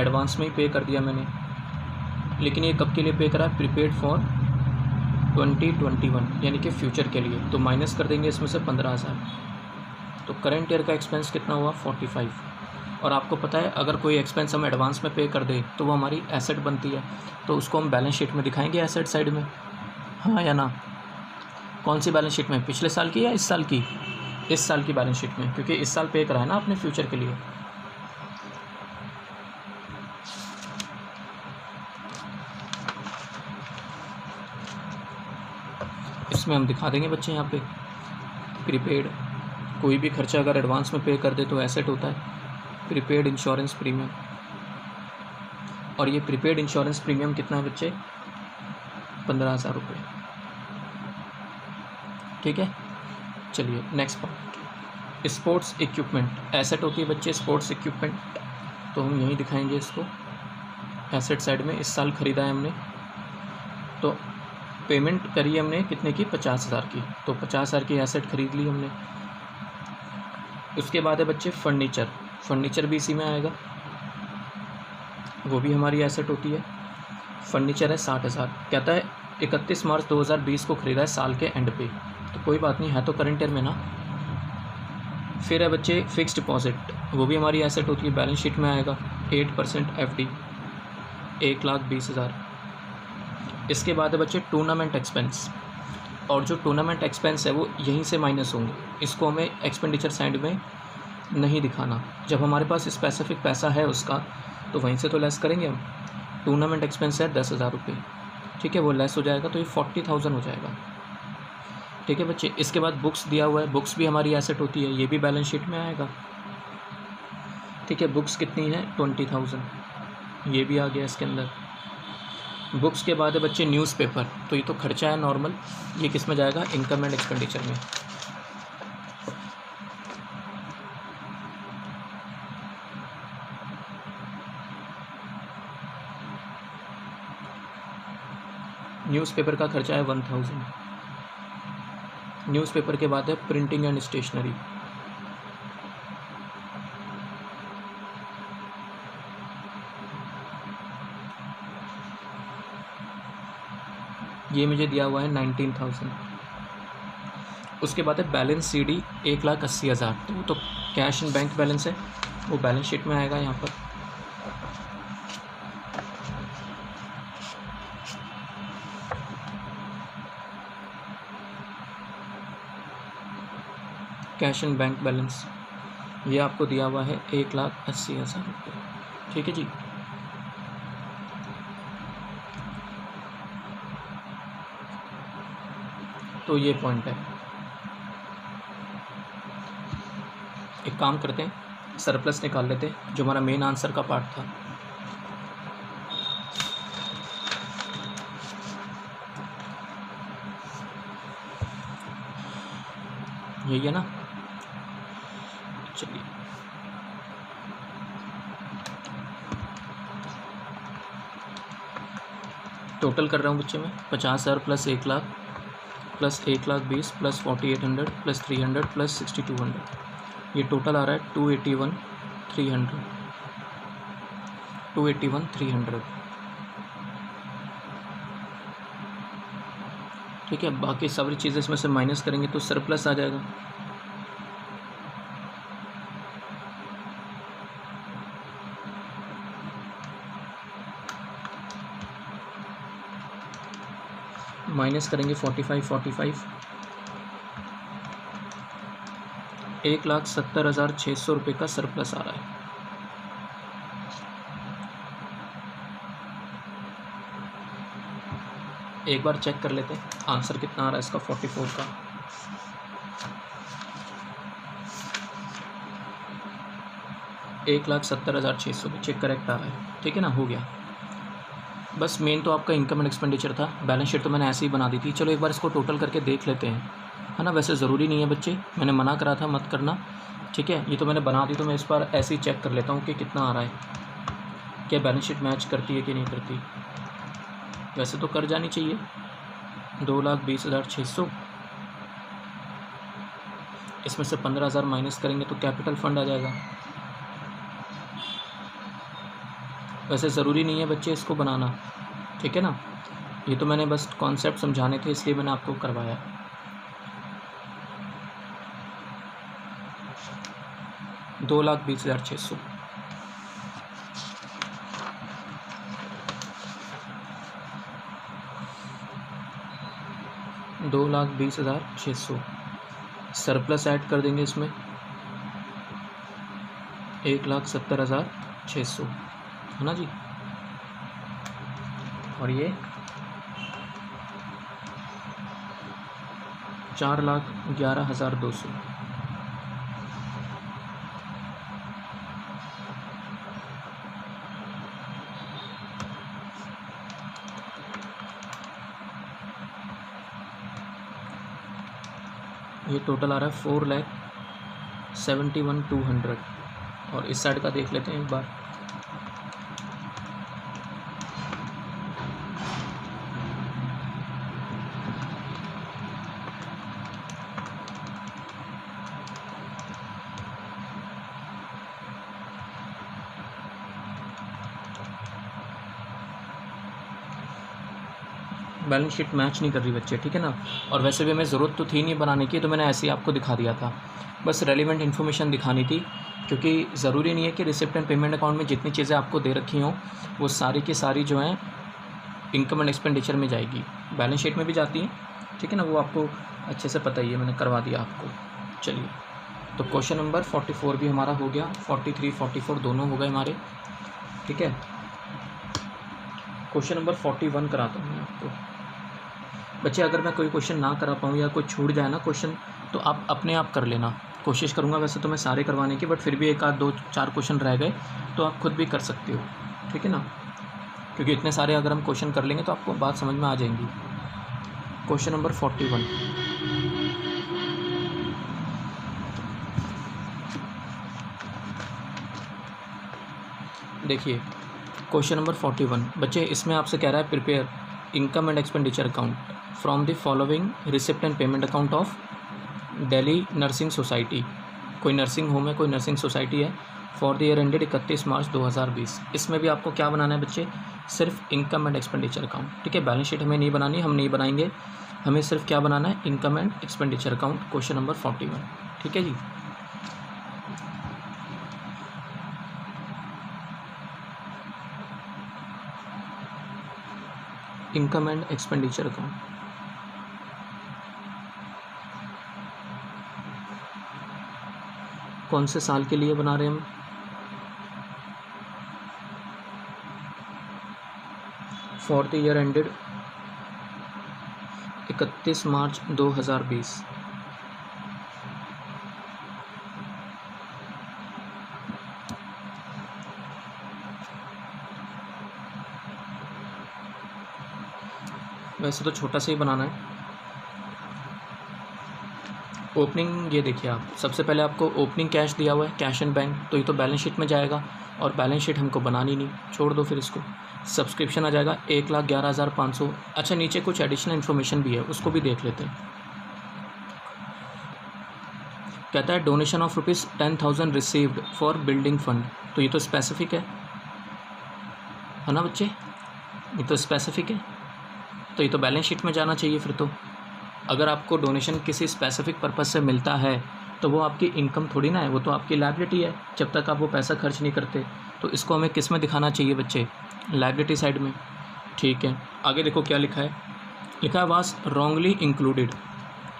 एडवांस में ही पे कर दिया मैंने। लेकिन ये कब के लिए पे करा है, प्रीपेड फॉर 2021, यानी कि फ्यूचर के लिए। तो माइनस कर देंगे इसमें से 15,000। तो करंट ईयर का एक्सपेंस कितना हुआ 45। और आपको पता है अगर कोई एक्सपेंस हम एडवांस में पे कर दें तो वो हमारी एसेट बनती है, तो उसको हम बैलेंस शीट में दिखाएंगे एसेट साइड में, हाँ या ना। कौन सी बैलेंस शीट में, पिछले साल की या इस साल की? इस साल की बैलेंस शीट में, क्योंकि इस साल पे करा है ना आपने फ्यूचर के लिए। इसमें हम दिखा देंगे बच्चे यहाँ पे प्रीपेड, कोई भी खर्चा अगर एडवांस में पे कर दे तो एसेट होता है। प्रीपेड इंश्योरेंस प्रीमियम, और ये प्रीपेड इंश्योरेंस प्रीमियम कितना है बच्चे, 15,000 रुपये। ठीक है, चलिए next point, sports equipment asset होती है बच्चे। स्पोर्ट्स इक्विपमेंट तो हम यहीं दिखाएंगे इसको एसेट साइड में। इस साल ख़रीदा है हमने, तो पेमेंट करी हमने कितने की, 50,000 की। तो 50,000 की एसेट ख़रीद ली हमने। उसके बाद है बच्चे फर्नीचर, फर्नीचर भी इसी में आएगा, वो भी हमारी एसेट होती है। फर्नीचर है 60,000, कहता है 31 मार्च 2020 को ख़रीदा है साल के एंड पे, तो कोई बात नहीं है, तो करंट ईयर में ना। फिर है बच्चे फिक्स डिपॉजिट, वो भी हमारी एसेट होती है, बैलेंस शीट में आएगा 8% FD, 1,20,000। इसके बाद है बच्चे टूर्नामेंट एक्सपेंस, और जो टूर्नामेंट एक्सपेंस है वो यहीं से माइनस होंगे, इसको हमें एक्सपेंडिचर साइड में नहीं दिखाना। जब हमारे पास स्पेसिफिक पैसा है उसका तो वहीं से तो लेस करेंगे हम। टूर्नामेंट एक्सपेंस है 10,000 रुपये, ठीक है, वो लेस हो जाएगा तो ये 40,000 हो जाएगा। ठीक है बच्चे, इसके बाद बुक्स दिया हुआ है, बुक्स भी हमारी एसेट होती है, ये भी बैलेंस शीट में आएगा। ठीक है, बुक्स कितनी है 20,000, ये भी आ गया इसके अंदर। बुक्स के बाद है बच्चे न्यूज़पेपर, तो ये तो खर्चा है नॉर्मल, ये किस में जाएगा, इनकम एंड एक्सपेंडिचर में। न्यूज़पेपर का खर्चा है 1000। न्यूज़पेपर के बाद है प्रिंटिंग एंड स्टेशनरी, ये मुझे दिया हुआ है 19,000। उसके बाद है बैलेंस सीडी 1,80,000, तो वो तो कैश एंड बैंक बैलेंस है, वो बैलेंस शीट में आएगा यहाँ पर। कैश एंड बैंक बैलेंस ये आपको दिया हुआ है 1,80,000 रुपये। ठीक है जी, तो ये पॉइंट है। एक काम करते हैं, सरप्लस निकाल लेते हैं, जो हमारा मेन आंसर का पार्ट था। यही है ना, चलिए टोटल कर रहा हूँ बच्चे में 50,000 plus 1,00,000 plus 1,20,000 plus 4,800 plus 300 plus 6,200, ये टोटल आ रहा है 281,300। ठीक है, बाकी सारी चीज़ें इसमें से माइनस करेंगे तो सरप्लस आ जाएगा। माइनस करेंगे 45 1,70,600 रुपये का सरप्लस आ रहा है। एक बार चेक कर लेते हैं आंसर कितना आ रहा है इसका 44 का। $1,70,600 चेक करेक्ट आ रहा है। ठीक है ना, हो गया। बस मेन तो आपका इनकम एंड एक्सपेंडिचर था, बैलेंस शीट तो मैंने ऐसे ही बना दी थी। चलो एक बार इसको टोटल करके देख लेते हैं, है ना। वैसे ज़रूरी नहीं है बच्चे, मैंने मना करा था मत करना, ठीक है। ये तो मैंने बना दी, तो मैं इस बार ऐसे ही चेक कर लेता हूँ कि कितना आ रहा है, क्या बैलेंस शीट मैच करती है कि नहीं करती। वैसे तो कर जानी चाहिए। 2,20,600, इसमें से 15,000 माइनस करेंगे तो कैपिटल फंड आ जाएगा। वैसे ज़रूरी नहीं है बच्चे इसको बनाना, ठीक है ना। ये तो मैंने बस कॉन्सेप्ट समझाने थे, इसलिए मैंने आपको करवाया। $2,20,600। $2,20,600 सरप्लस ऐड कर देंगे इसमें 1,70,600, है ना जी। और ये 4,11,200। ये टोटल आ रहा है 4,71,200। और इस साइड का देख लेते हैं एक बार। बैलेंस शीट मैच नहीं कर रही बच्चे, ठीक है ना। और वैसे भी हमें ज़रूरत तो थी नहीं बनाने की, तो मैंने ऐसे ही आपको दिखा दिया था, बस रेलिवेंट इन्फॉर्मेशन दिखानी थी। क्योंकि ज़रूरी नहीं है कि रिसिप्ट एंड पेमेंट अकाउंट में जितनी चीज़ें आपको दे रखी हों वो सारी की सारी जो हैं इनकम एंड एक्सपेंडिचर में जाएगी, बैलेंस शीट में भी जाती हैं, ठीक है ना। वो आपको अच्छे से पता ही है, मैंने करवा दिया आपको। चलिए, तो क्वेश्चन नंबर 44 भी हमारा हो गया, 43 44 दोनों हो गए हमारे, ठीक है। क्वेश्चन नंबर 41 कराता हूँ मैं आपको। बच्चे अगर मैं कोई क्वेश्चन ना करा पाऊँ या कोई छूट जाए ना क्वेश्चन, तो आप अपने आप कर लेना। कोशिश करूँगा वैसे तो मैं सारे करवाने की, बट फिर भी एक आध दो चार क्वेश्चन रह गए तो आप खुद भी कर सकते हो, ठीक है ना, क्योंकि इतने सारे अगर हम क्वेश्चन कर लेंगे तो आपको बात समझ में आ जाएंगी। क्वेश्चन नंबर 41, देखिए क्वेश्चन नंबर 41 बच्चे, इसमें आपसे कह रहा है prepare income and expenditure account from the following receipt and payment account of Delhi nursing society. कोई नर्सिंग होम है, कोई नर्सिंग सोसाइटी है, for the year ended 31 March 2020। इसमें भी आपको क्या बनाना है बच्चे, सिर्फ इनकम एंड एक्सपेंडिचर अकाउंट, ठीक है। बैलेंस शीट हमें नहीं बनानी, हम नहीं बनाएंगे, हमें सिर्फ क्या बनाना है, income and expenditure account, question number 41, ठीक है जी। इनकम एंड एक्सपेंडिचर अकाउंट, कौन से साल के लिए बना रहे हैं हम, for the year ended 31 March 2020। वैसे तो छोटा सा ही बनाना है। ओपनिंग ये देखिए आप, सबसे पहले आपको ओपनिंग कैश दिया हुआ है, कैश एंड बैंक, तो ये तो बैलेंस शीट में जाएगा और बैलेंस शीट हमको बनानी नहीं, छोड़ दो फिर इसको। सब्सक्रिप्शन आ जाएगा 1,11,500। अच्छा, नीचे कुछ एडिशनल इन्फॉर्मेशन भी है, उसको भी देख लेते हैं। कहता है donation of ₹10,000 received for building fund, तो ये तो स्पेसिफिक है ना बच्चे, ये तो स्पेसिफिक है, तो ये तो बैलेंस शीट में जाना चाहिए फिर तो। अगर आपको डोनेशन किसी स्पेसिफिक पर्पस से मिलता है तो वो आपकी इनकम थोड़ी ना है, वो तो आपकी लायबिलिटी है जब तक आप वो पैसा खर्च नहीं करते। तो इसको हमें किस में दिखाना चाहिए बच्चे, लायबिलिटी साइड में, ठीक है। आगे देखो क्या लिखा है, लिखा है वाज रॉन्गली इंक्लूडेड।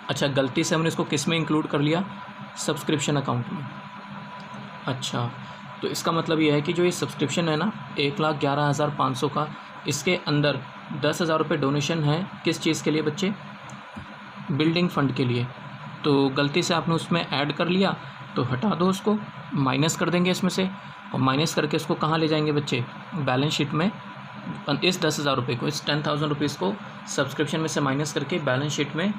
अच्छा, गलती से हमने इसको किस में इंक्लूड कर लिया, सब्सक्रिप्शन अकाउंट में। अच्छा, तो इसका मतलब ये है कि जो ये सब्सक्रिप्शन है ना 1,11,500 का, इसके अंदर 10,000 रुपये डोनेशन है, किस चीज़ के लिए बच्चे, बिल्डिंग फंड के लिए। तो गलती से आपने उसमें ऐड कर लिया तो हटा दो उसको, माइनस कर देंगे इसमें से, और माइनस करके इसको कहाँ ले जाएंगे बच्चे, बैलेंस शीट में। इस 10,000 रुपये को, इस 10,000 रुपीज़ को सब्सक्रिप्शन में से माइनस करके बैलेंस शीट में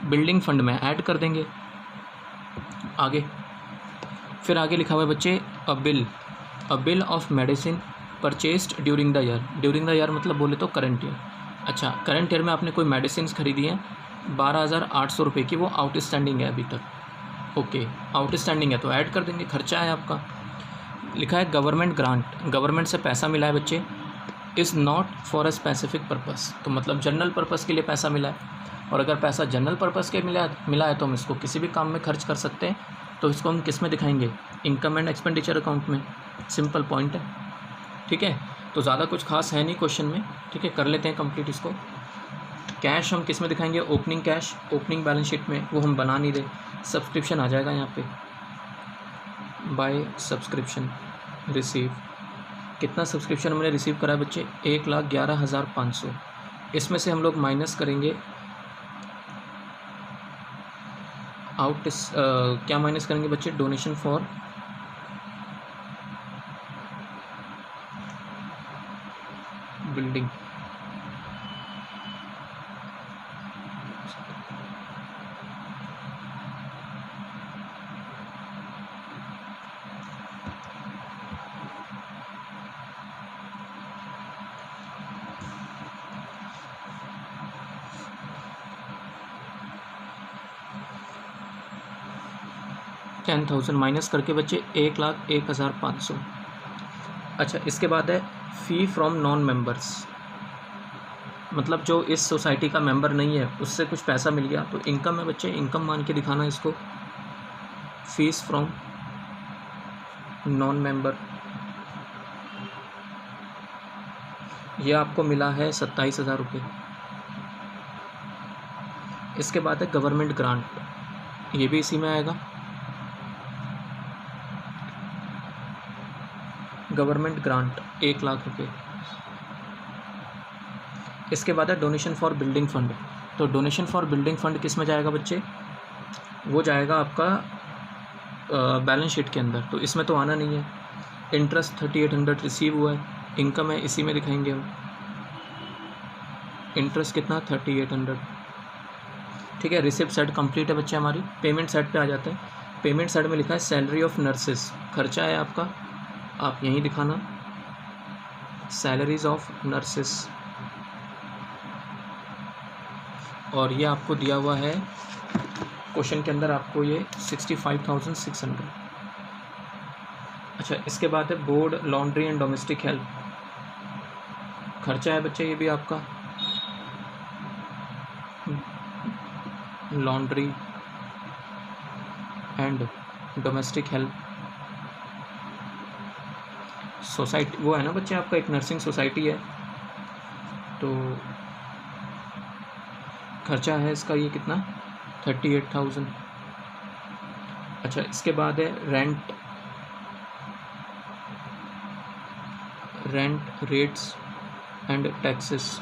बिल्डिंग फंड में ऐड कर देंगे। आगे फिर आगे लिखा हुआ है बच्चे, अ bill of medicine purchased during the year. During the year मतलब बोले तो करंट ईयर। अच्छा, करंट ईयर में आपने कोई मेडिसिन खरीदी हैं 12,800 रुपये की, वो आउटस्टैंडिंग है अभी तक। ओके, आउटस्टैंडिंग है तो ऐड कर देंगे, खर्चा है आपका। लिखा है गवर्नमेंट ग्रांट, गवर्नमेंट से पैसा मिला है बच्चे, is not for a specific purpose, तो मतलब जनरल पर्पस के लिए पैसा मिला है। और अगर पैसा जनरल पर्पस के मिला है तो हम इसको किसी भी काम में खर्च कर सकते हैं, तो इसको हम किस में दिखाएंगे, इनकम एंड एक्सपेंडिचर अकाउंट में। सिंपल पॉइंट है, ठीक है। तो ज़्यादा कुछ खास है नहीं क्वेश्चन में, ठीक है, कर लेते हैं कंप्लीट इसको। कैश हम किस में दिखाएंगे, opening cash, opening balance sheet में, वो हम बना नहीं रहे। सब्सक्रिप्शन आ जाएगा यहाँ पे, बाय सब्सक्रिप्शन रिसीव। कितना सब्सक्रिप्शन हमने रिसीव करा है बच्चे, 1,11,500। इसमें से हम लोग माइनस करेंगे क्या माइनस करेंगे बच्चे, डोनेशन फॉर बिल्डिंग। $10,000 माइनस करके बच्चे 1,01,500। अच्छा, इसके बाद है फ़ी फ्रॉम नॉन मेंबर्स, मतलब जो इस सोसाइटी का मेंबर नहीं है उससे कुछ पैसा मिल गया, तो इनकम है बच्चे, इनकम मान के दिखाना है इसको। फीस फ्रॉम नॉन मेंबर, यह आपको मिला है 27,000 रुपये। इसके बाद है गवर्नमेंट ग्रांट, ये भी इसी में आएगा। गवर्नमेंट ग्रांट 1,00,000 रुपये। इसके बाद है डोनेशन फॉर बिल्डिंग फंड। तो डोनेशन फॉर बिल्डिंग फंड किस में जाएगा बच्चे? वो जाएगा आपका बैलेंस शीट के अंदर, तो इसमें तो आना नहीं है। इंटरेस्ट 3800 रिसीव हुआ है, इनकम है, इसी में दिखाएंगे हम। इंटरेस्ट कितना? 3800। ठीक है, रिसिप्ट साइड कंप्लीट है बच्चे हमारी। पेमेंट साइड पे आ जाते हैं। पेमेंट साइड में लिखा है सैलरी ऑफ नर्सेस, खर्चा है आपका, आप यहीं दिखाना सैलरीज ऑफ नर्सेस, और ये आपको दिया हुआ है क्वेश्चन के अंदर, आपको ये 65,600। अच्छा, इसके बाद है board, laundry and domestic help, खर्चा है बच्चे ये भी आपका, laundry and domestic help. Society वो है ना बच्चे आपका, एक नर्सिंग सोसाइटी है, तो खर्चा है इसका ये कितना? 38,000। अच्छा, इसके बाद है रेंट रेट्स एंड टैक्सेस,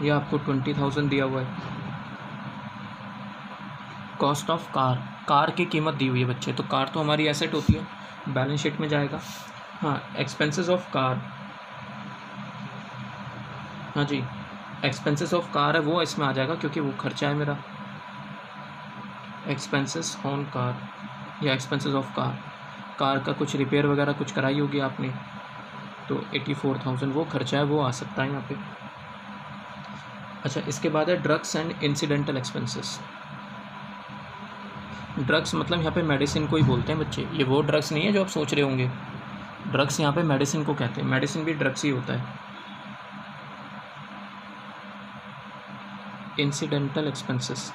ये आपको 20,000 दिया हुआ है। कॉस्ट ऑफ कार की कीमत दी हुई है बच्चे, तो कार तो हमारी एसेट होती है, बैलेंस शीट में जाएगा। हाँ, एक्सपेंसेस ऑफ कार, हाँ जी, एक्सपेंसेस ऑफ कार है वो इसमें आ जाएगा, क्योंकि वो खर्चा है मेरा। एक्सपेंसेस ऑन कार या एक्सपेंसेस ऑफ कार का कुछ रिपेयर वगैरह कुछ कराई होगी आपने, तो 84,000 वो खर्चा है, वो आ सकता है यहाँ पे। अच्छा, इसके बाद है drugs and incidental expenses. Drugs मतलब यहाँ पे मेडिसिन को ही बोलते हैं बच्चे, ये वो ड्रग्स नहीं है जो आप सोच रहे होंगे। ड्रग्स यहाँ पे मेडिसिन को कहते हैं, मेडिसिन भी ड्रग्स ही होता है। इंसिडेंटल एक्सपेंसेस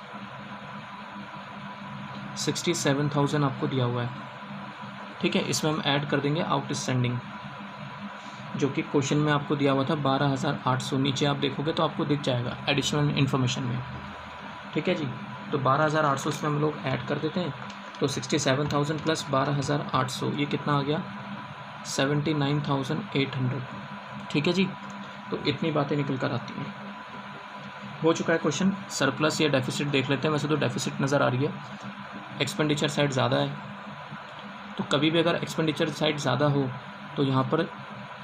67,000 आपको दिया हुआ है। ठीक है, इसमें हम ऐड कर देंगे आउटस्टैंडिंग, जो कि क्वेश्चन में आपको दिया हुआ था 12,800। नीचे आप देखोगे तो आपको दिख जाएगा एडिशनल इन्फॉर्मेशन में। ठीक है जी, तो 12,800 इसमें हम लोग ऐड कर देते हैं, तो 67,000 प्लस 12,800 ये कितना आ गया? 79,800। ठीक है जी, तो इतनी बातें निकल कर आती हैं। हो चुका है क्वेश्चन। सरप्लस या डेफिसिट देख लेते हैं। वैसे तो डेफिसिट नज़र आ रही है, एक्सपेंडिचर साइड ज़्यादा है, तो कभी भी अगर एक्सपेंडिचर साइड ज़्यादा हो तो यहाँ पर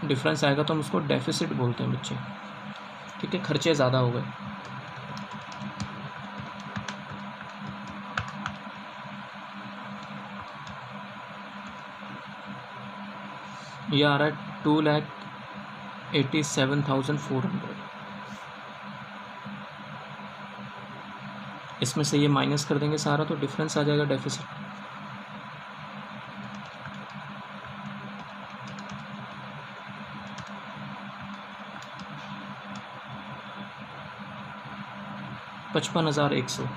डिफरेंस आएगा, तो हम उसको डेफिसिट बोलते हैं बच्चे। ठीक है, खर्चे ज़्यादा हो गए। ये आ रहा है 2,87,400। इसमें से ये माइनस कर देंगे सारा, तो डिफरेंस आ जाएगा डेफिसिट। $55,100।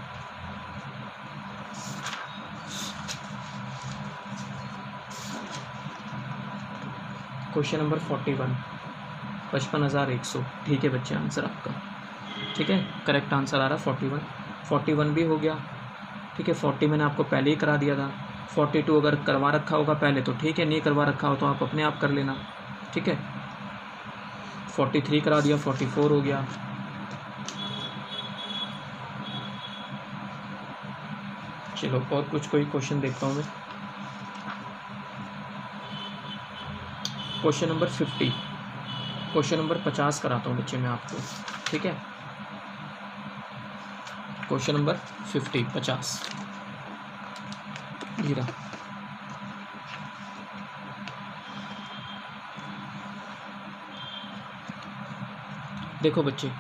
Question number 41, 55,100। ठीक है बच्चे, आंसर आपका ठीक है, करेक्ट आंसर आ रहा है 41 भी हो गया। ठीक है, 40 मैंने आपको पहले ही करा दिया था। 42 अगर करवा रखा होगा पहले तो ठीक है, नहीं करवा रखा हो तो आप अपने आप कर लेना। ठीक है, 43 करा दिया, 44 हो गया। चलो और कुछ कोई क्वेश्चन देखता हूँ मैं। क्वेश्चन नंबर 50, क्वेश्चन नंबर 50 कराता हूँ बच्चे मैं आपको। ठीक है, क्वेश्चन नंबर 50 ये रहा। देखो बच्चे,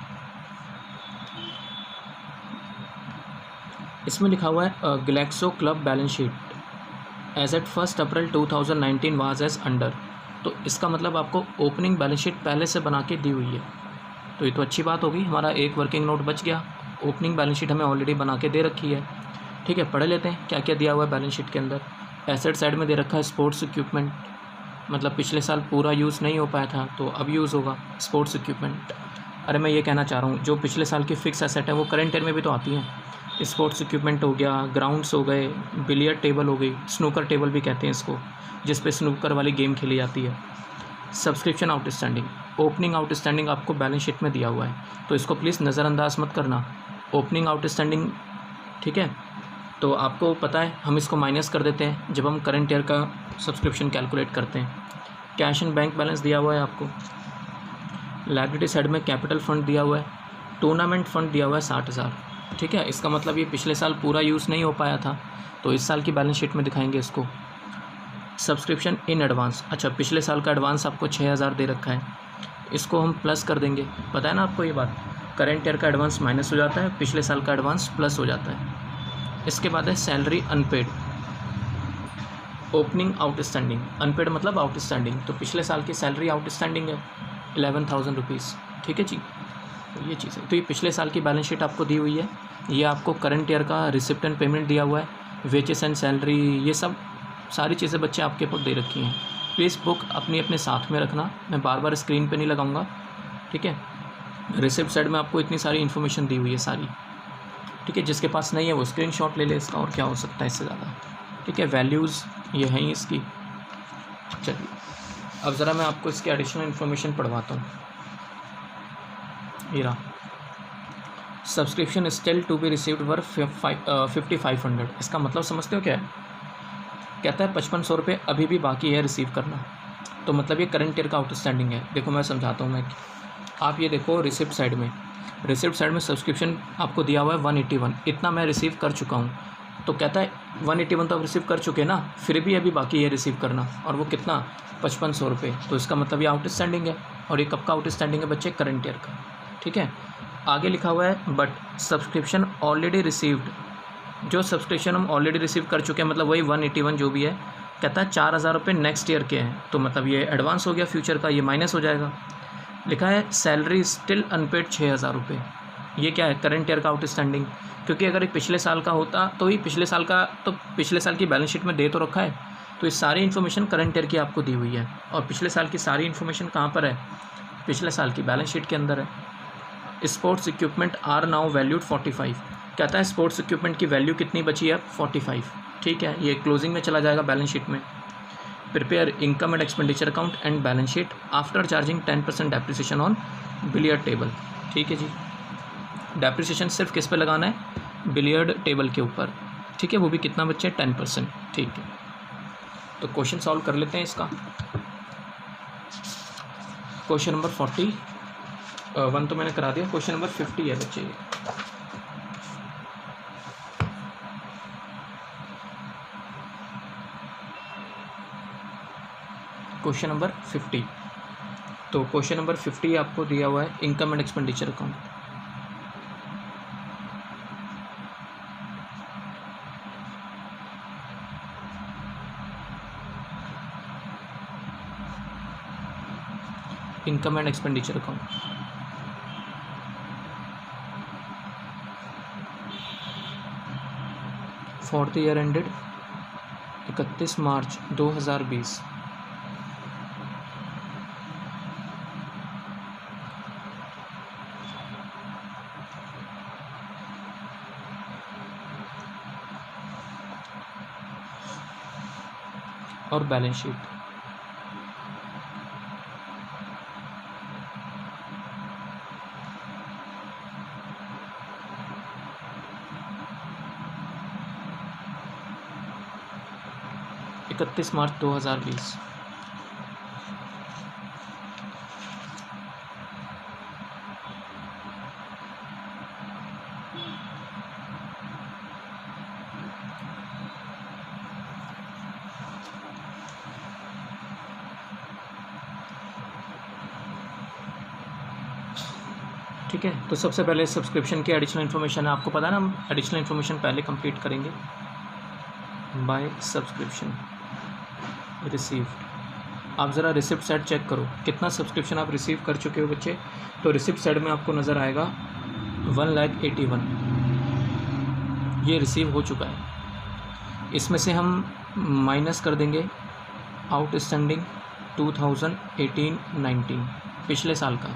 इसमें लिखा हुआ है Glaxo club balance sheet as at 1 April 2019 was as under. तो इसका मतलब आपको ओपनिंग बैलेंस शीट पहले से बना के दी हुई है, तो ये तो अच्छी बात होगी, हमारा एक वर्किंग नोट बच गया। ओपनिंग बैलेंस शीट हमें ऑलरेडी बना के दे रखी है। ठीक है, पढ़ लेते हैं क्या क्या दिया हुआ है बैलेंस शीट के अंदर। एसेट साइड में दे रखा है स्पोर्ट्स इक्विपमेंट, मतलब पिछले साल पूरा यूज़ नहीं हो पाया था तो अब यूज़ होगा स्पोर्ट्स इक्विपमेंट। अरे मैं ये कहना चाह रहा हूँ, जो पिछले साल की फिक्स एसेट है वो करंट ईयर में भी तो आती हैं। स्पोर्ट्स इक्विपमेंट हो गया, ग्राउंड्स हो गए, बिलियर्ड टेबल हो गई, स्नूकर टेबल भी कहते हैं इसको, जिस पे स्नूकर वाली गेम खेली जाती है। सब्सक्रिप्शन आउटस्टैंडिंग, ओपनिंग आउटस्टैंडिंग आपको बैलेंस शीट में दिया हुआ है, तो इसको प्लीज़ नज़रअंदाज मत करना। ओपनिंग आउटस्टैंडिंग, ठीक है, तो आपको पता है हम इसको माइनस कर देते हैं जब हम करंट ईयर का सब्सक्रिप्शन कैलकुलेट करते हैं। कैश एंड बैंक बैलेंस दिया हुआ है आपको, लायबिलिटी साइड में कैपिटल फंड दिया हुआ है, टूर्नामेंट फंड दिया हुआ है 60,000, ठीक है। इसका मतलब ये पिछले साल पूरा यूज़ नहीं हो पाया था, तो इस साल की बैलेंस शीट में दिखाएंगे इसको। सब्सक्रिप्शन इन एडवांस, अच्छा पिछले साल का एडवांस आपको 6,000 दे रखा है, इसको हम प्लस कर देंगे, पता है ना आपको ये बात। करंट ईयर का एडवांस माइनस हो जाता है, पिछले साल का एडवांस प्लस हो जाता है। इसके बाद है salary unpaid, opening outstanding, unpaid मतलब आउटस्टैंडिंग, तो पिछले साल की सैलरी आउटस्टैंडिंग है 11,000 रुपीज़, ठीक है जी। तो ये चीज़ है, तो ये पिछले साल की बैलेंस शीट आपको दी हुई है, ये आपको करंट ईयर का रिसिप्ट एंड पेमेंट दिया हुआ है, वेजेस एंड सैलरी, ये सब सारी चीज़ें बच्चे आपके ऊपर दे रखी हैं। प्लीज़ बुक अपने साथ में रखना, मैं बार बार स्क्रीन पे नहीं लगाऊंगा, ठीक है। रिसिप्ट साइड में आपको इतनी सारी इन्फॉर्मेशन दी हुई है सारी, ठीक है। जिसके पास नहीं है वो स्क्रीनशॉट ले ले इसका, और क्या हो सकता है इससे ज़्यादा, ठीक है। वैल्यूज़ ये हैं इसकी। चलिए अब ज़रा मैं आपको इसकी एडिशनल इन्फॉर्मेशन पढ़वाता हूँ। ये रहा, subscription still to be received were 5500, इसका मतलब समझते हो क्या है? कहता है 5500 रुपये अभी भी बाकी है रिसीव करना, तो मतलब ये करंट ईयर का आउटस्टैंडिंग है। देखो मैं समझाता हूँ मैं, आप ये देखो रिसिप्ट साइड में सब्सक्रिप्शन आपको दिया हुआ है 181, इतना मैं रिसीव कर चुका हूँ, तो कहता है 181 तो आप रिसीव कर चुके ना, फिर भी अभी बाकी है रिसीव करना, और वो कितना 5500 रुपये, तो इसका मतलब ये आउटस्टैंडिंग है। और ये कब का आउटस्टैंडिंग है बच्चे? करंट ईयर का, ठीक है। आगे लिखा हुआ है बट सब्सक्रिप्शन ऑलरेडी रिसीव्ड, जो सब्सक्रिप्शन हम ऑलरेडी रिसीव कर चुके हैं, मतलब वही 181 जो भी है, कहता है 4,000 रुपये नेक्स्ट ईयर के हैं, तो मतलब ये एडवांस हो गया फ्यूचर का, ये माइनस हो जाएगा। लिखा है सैलरी स्टिल अनपेड 6,000 रुपये, ये क्या है? करंट ईयर का आउटस्टैंडिंग, क्योंकि अगर ये पिछले साल का होता तो ही पिछले साल का, तो पिछले साल की बैलेंस शीट में दे तो रखा है, तो ये सारी इन्फॉर्मेशन करंट ईयर की आपको दी हुई है। और पिछले साल की सारी इन्फॉर्मेशन कहाँ पर है? पिछले साल की बैलेंस शीट के अंदर है। Sports equipment are now valued 45, कहता है स्पोर्ट्स इक्विपमेंट की वैल्यू कितनी बची है? 45, ठीक है। ये क्लोजिंग में चला जाएगा बैलेंस शीट में। Prepare income and expenditure account and balance sheet after charging 10% depreciation on billiard table, ठीक है जी। डेप्रिसिएशन सिर्फ किस पे लगाना है? बिलियर्ड टेबल के ऊपर, ठीक है। वो भी कितना बच्चे? 10%, ठीक है। तो क्वेश्चन सॉल्व कर लेते हैं इसका। क्वेश्चन नंबर 41 तो मैंने करा दिया, क्वेश्चन नंबर 50 है बच्चे। क्वेश्चन नंबर 50, तो क्वेश्चन नंबर 50 आपको दिया हुआ है income and expenditure account. Income and expenditure account, for the year ended 31 March 2020। और बैलेंस शीट, इकतीस मार्च 2020। ठीक है। तो सबसे पहले सब्सक्रिप्शन की एडिशनल इन्फॉर्मेशन है, आपको पता है ना, हम एडिशनल इन्फॉर्मेशन पहले कंप्लीट करेंगे। बाय सब्सक्रिप्शन रिसीव्ड, आप ज़रा रिसिप्ट साइड चेक करो कितना सब्सक्रिप्शन आप रिसीव कर चुके हो बच्चे। तो रिसिप्ट साइड में आपको नज़र आएगा 1,81,000 ये रिसीव हो चुका है। इसमें से हम माइनस कर देंगे आउटस्टैंडिंग 2018-19 पिछले साल का,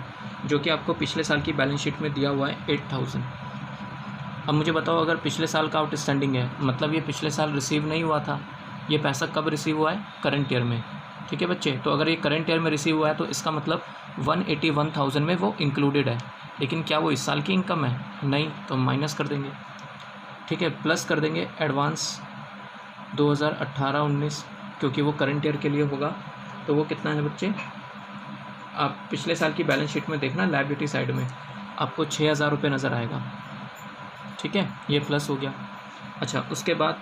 जो कि आपको पिछले साल की बैलेंस शीट में दिया हुआ है 8,000। अब मुझे बताओ, अगर पिछले साल का आउटस्टैंडिंग है, मतलब ये पिछले साल रिसीव नहीं हुआ था, ये पैसा कब रिसीव हुआ है? करंट ईयर में। ठीक है बच्चे। तो अगर ये करंट ईयर में रिसीव हुआ है तो इसका मतलब 181,000 में वो इंक्लूडेड है, लेकिन क्या वो इस साल की इनकम है? नहीं, तो माइनस कर देंगे। ठीक है, प्लस कर देंगे एडवांस 2018-19, क्योंकि वो करंट ईयर के लिए होगा। तो वो कितना है बच्चे? आप पिछले साल की बैलेंस शीट में देखना, लायबिलिटी साइड में आपको 6,000 रुपये नज़र आएगा। ठीक है, ये प्लस हो गया। अच्छा, उसके बाद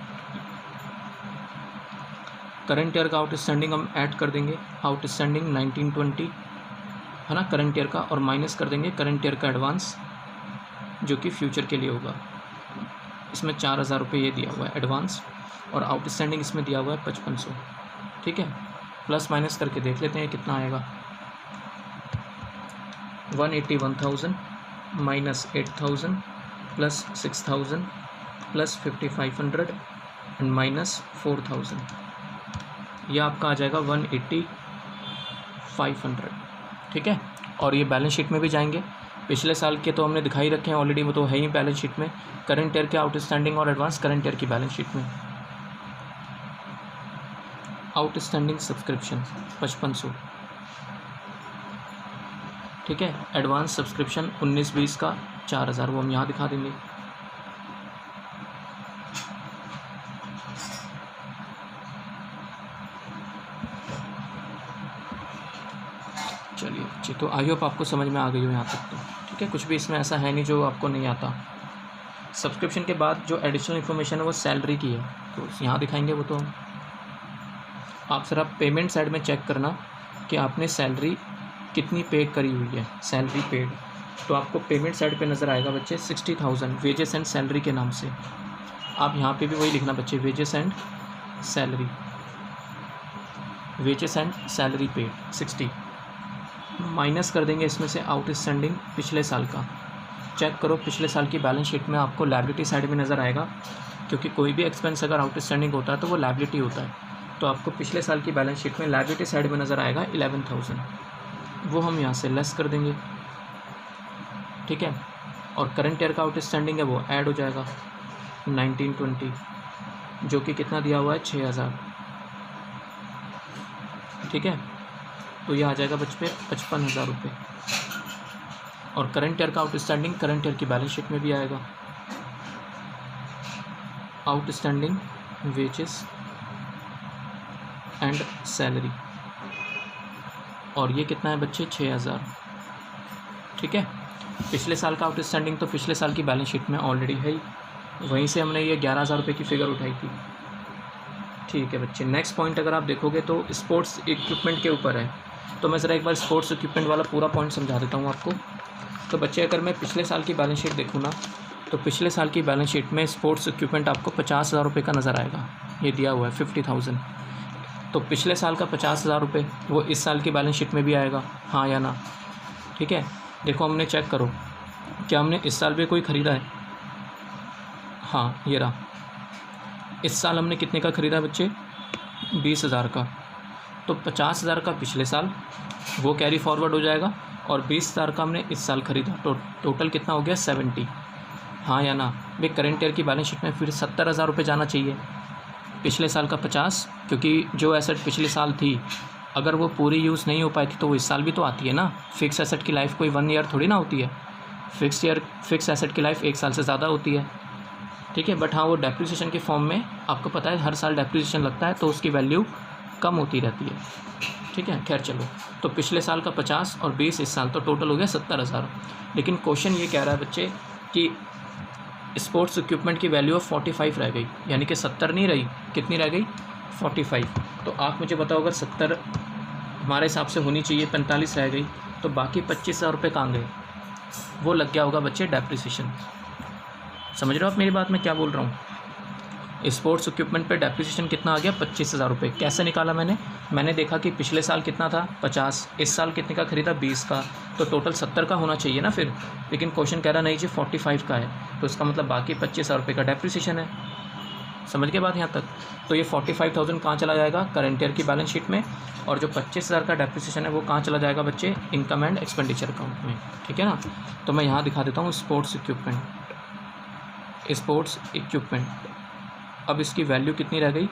करंट ईयर का आउटस्टैंडिंग हम ऐड कर देंगे, आउटस्टैंडिंग 1920 है ना करंट ईयर का, और माइनस कर देंगे करंट ईयर का एडवांस जो कि फ्यूचर के लिए होगा। इसमें 4,000 रुपये ये दिया हुआ है एडवांस, और आउटस्टैंडिंग इसमें दिया हुआ है 5500। ठीक है, प्लस माइनस करके देख लेते हैं कितना आएगा। 181,000 minus 8,000 plus 6,000 plus 5,500 and minus 4,000, यह आपका आ जाएगा 180,500। ठीक है, और ये बैलेंस शीट में भी जाएंगे। पिछले साल के तो हमने दिखाई रखे हैं ऑलरेडी, वो तो है ही बैलेंस शीट में। करंट ईयर के आउटस्टैंडिंग और एडवांस करंट ईयर की बैलेंस शीट में। Outstanding subscription 5500। ठीक है, एडवांस सब्सक्रिप्शन 19-20 का 4,000, वो हम यहाँ दिखा देंगे। चलिए बच्चे, तो आई होप आपको समझ में आ गई हो यहाँ तक तो। ठीक है, कुछ भी इसमें ऐसा है नहीं जो आपको नहीं आता। सब्सक्रिप्शन के बाद जो एडिशनल इन्फॉर्मेशन है वो सैलरी की है, तो यहाँ दिखाएंगे वो। तो आप सर आप पेमेंट साइड में चेक करना कि आपने सैलरी कितनी पे करी हुई है, सैलरी पेड। तो आपको पेमेंट साइड पे नज़र आएगा बच्चे 60,000 वेजेस एंड सैलरी के नाम से। आप यहाँ पे भी वही लिखना बच्चे, wages and salary, wages and salary paid 60। Minus कर देंगे इसमें से आउटस्टैंडिंग पिछले साल का। चेक करो पिछले साल की बैलेंस शीट में आपको लायबिलिटी साइड में नज़र आएगा, क्योंकि कोई भी एक्सपेंस अगर आउटस्टैंडिंग होता है तो वो लायबिलिटी होता है। तो आपको पिछले साल की बैलेंस शीट में लायबिलिटी साइड में नज़र आएगा 11,000, वो हम यहाँ से लेस कर देंगे। ठीक है, और करंट ईयर का आउटस्टैंडिंग है वो ऐड हो जाएगा 1920, जो कि कितना दिया हुआ है 6,000। ठीक है, तो ये आ जाएगा बच्चे 55,000 रुपये। और करंट ईयर का आउटस्टैंडिंग करंट ईयर की बैलेंस शीट में भी आएगा, आउटस्टैंडिंग वेजेस एंड सैलरी, और ये कितना है बच्चे 6,000। ठीक है, पिछले साल का आउटस्टैंडिंग तो पिछले साल की बैलेंस शीट में ऑलरेडी है ही, वहीं से हमने ये 11,000 रुपये की फ़िगर उठाई थी। ठीक है बच्चे, नेक्स्ट पॉइंट अगर आप देखोगे तो स्पोर्ट्स इक्विपमेंट के ऊपर है। तो मैं ज़रा एक बार स्पोर्ट्स इक्विपमेंट वाला पूरा पॉइंट समझा देता हूँ आपको। तो बच्चे अगर मैं पिछले साल की बैलेंस शीट देखूँ ना, तो पिछले साल की बैलेंस शीट में स्पोर्ट्स इक्विपमेंट आपको 50,000 रुपये का नज़र आएगा, ये दिया हुआ है 50,000। तो पिछले साल का 50,000 रुपये वो इस साल की बैलेंस शीट में भी आएगा, हाँ या ना? ठीक है, देखो हमने चेक करो, क्या हमने इस साल भी कोई ख़रीदा है? हाँ, ये रहा। इस साल हमने कितने का ख़रीदा बच्चे? 20,000 का। तो 50,000 का पिछले साल वो कैरी फॉरवर्ड हो जाएगा, और 20,000 का हमने इस साल ख़रीदा, तो टोटल कितना हो गया 70, हाँ या ना? भाई करंट ईयर की बैलेंस शीट में फिर 70,000 रुपये जाना चाहिए, पिछले साल का 50, क्योंकि जो एसेट पिछले साल थी अगर वो पूरी यूज़ नहीं हो पाई थी तो वो इस साल भी तो आती है ना। फिक्स एसेट की लाइफ कोई 1 ईयर थोड़ी ना होती है, फिक्स एसेट की लाइफ 1 साल से ज़्यादा होती है। ठीक है, बट हाँ वो डेप्रिसिएशन के फॉर्म में आपको पता है हर साल डेप्रिसिएशन लगता है, तो उसकी वैल्यू कम होती रहती है। ठीक है, खैर चलो, तो पिछले साल का 50 और 20 इस साल, तो टोटल हो गया 70,000। लेकिन क्वेश्चन ये कह रहा है बच्चे कि स्पोर्ट्स इक्विपमेंट की वैल्यू 45 रह गई, यानी कि 70 नहीं रही, कितनी रह गई 45। तो आप मुझे बताओ, अगर 70 हमारे हिसाब से होनी चाहिए, 45 रह गई, तो बाकी 25,000 रुपये कहाँ गए? वो लग गया होगा बच्चे डेप्रिसिएशन। समझ रहे हो आप मेरी बात, मैं क्या बोल रहा हूँ? स्पोर्ट्स इक्विपमेंट पे डेप्रिसिएशन कितना आ गया 25,000 रुपये। कैसे निकाला मैंने देखा कि पिछले साल कितना था 50, इस साल कितने का ख़रीदा 20 का, तो टोटल 70 का होना चाहिए ना फिर। लेकिन क्वेश्चन कह रहा नहीं जी 45 का है, तो इसका मतलब बाकी 25,000 रुपये का डेप्रिसिएशन है। समझ के बात यहाँ तक? तो ये 45,000 कहाँ चला जाएगा? करंट ईयर की बैलेंस शीट में, और जो 25,000 का डेप्रिसिएशन है वो कहाँ चला जाएगा बच्चे? इनकम एंड एक्सपेंडिचर अकाउंट में। ठीक है ना? तो मैं यहाँ दिखा देता हूँ स्पोर्ट्स इक्विपमेंट। अब इसकी वैल्यू कितनी रह गई?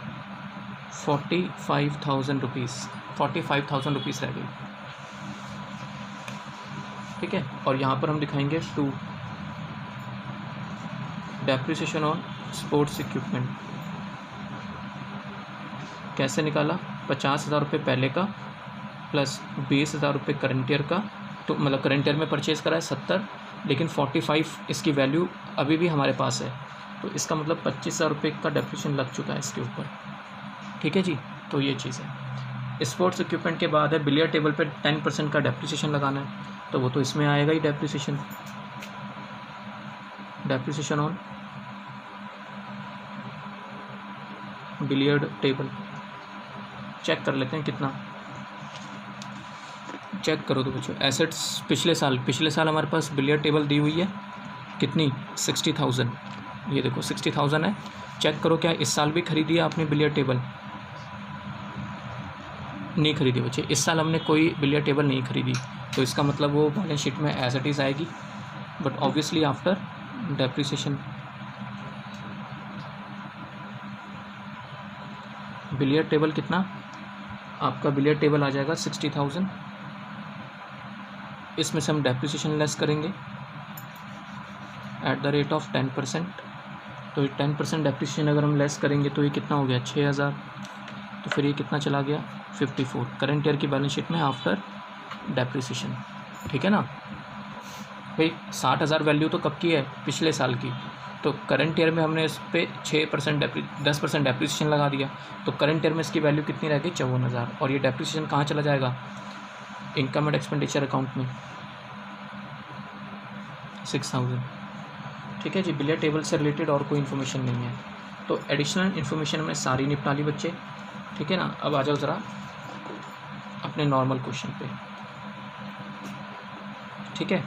45,000 रुपीज़। 45,000 रुपीज़ रह गई। ठीक है, और यहाँ पर हम दिखाएंगे 2 डेप्रिसिएशन ऑन स्पोर्ट्स इक्विपमेंट। कैसे निकाला? 50,000 रुपये पहले का प्लस 20,000 रुपये करंट ईयर का, तो मतलब करंट ईयर में परचेज़ करा है 70, लेकिन 45 इसकी वैल्यू अभी भी हमारे पास है, तो इसका मतलब 25,000 रुपये का डेप्रिसिएशन लग चुका है इसके ऊपर। ठीक है जी, तो ये चीज़ है। स्पोर्ट्स इक्विपमेंट के बाद है बिलियर्ड टेबल पे 10% का डेप्रिसिएशन लगाना है, तो वो तो इसमें आएगा ही depreciation on billiard table. Check कर लेते हैं कितना, चेक करो तो बच्चों। एसेट्स पिछले साल हमारे पास बिलियर्ड टेबल दी हुई है कितनी? 60,000। ये देखो 60,000 है। चेक करो क्या इस साल भी खरीदी है आपने बिलियर्ड टेबल? नहीं खरीदी बच्चे, इस साल हमने कोई बिलियर्ड टेबल नहीं खरीदी, तो इसका मतलब वो बैलेंस शीट में एज इट इज़ आएगी, but obviously after depreciation. Billiard table कितना? आपका बिलियर्ड टेबल आ जाएगा 60,000। इसमें से हम डेप्रिसिएशन लेस करेंगे एट द रेट ऑफ 10%, तो ये 10% डेप्रिसिएशन अगर हम लेस करेंगे तो ये कितना हो गया? 6,000। तो फिर ये कितना चला गया? 54 करंट ईयर की बैलेंस शीट में आफ्टर डेप्रिसिएशन। ठीक है ना भाई, 60,000 वैल्यू तो कब की है? पिछले साल की। तो करंट ईयर में हमने इस पर 10% डेप्रिसिएशन लगा दिया, तो करंट ईयर में इसकी वैल्यू कितनी रह गई? 54,000। और ये डेप्रिसिएशन कहाँ चला जाएगा? इनकम एंड एक्सपेंडिचर अकाउंट में 6,000। ठीक है जी, बिलियर्ड टेबल से रिलेटेड और कोई इन्फॉर्मेशन नहीं है, तो एडिशनल इन्फॉर्मेशन हमने सारी निपटा ली बच्चे। ठीक है ना, अब आ जाओ ज़रा अपने नॉर्मल क्वेश्चन पे। ठीक है,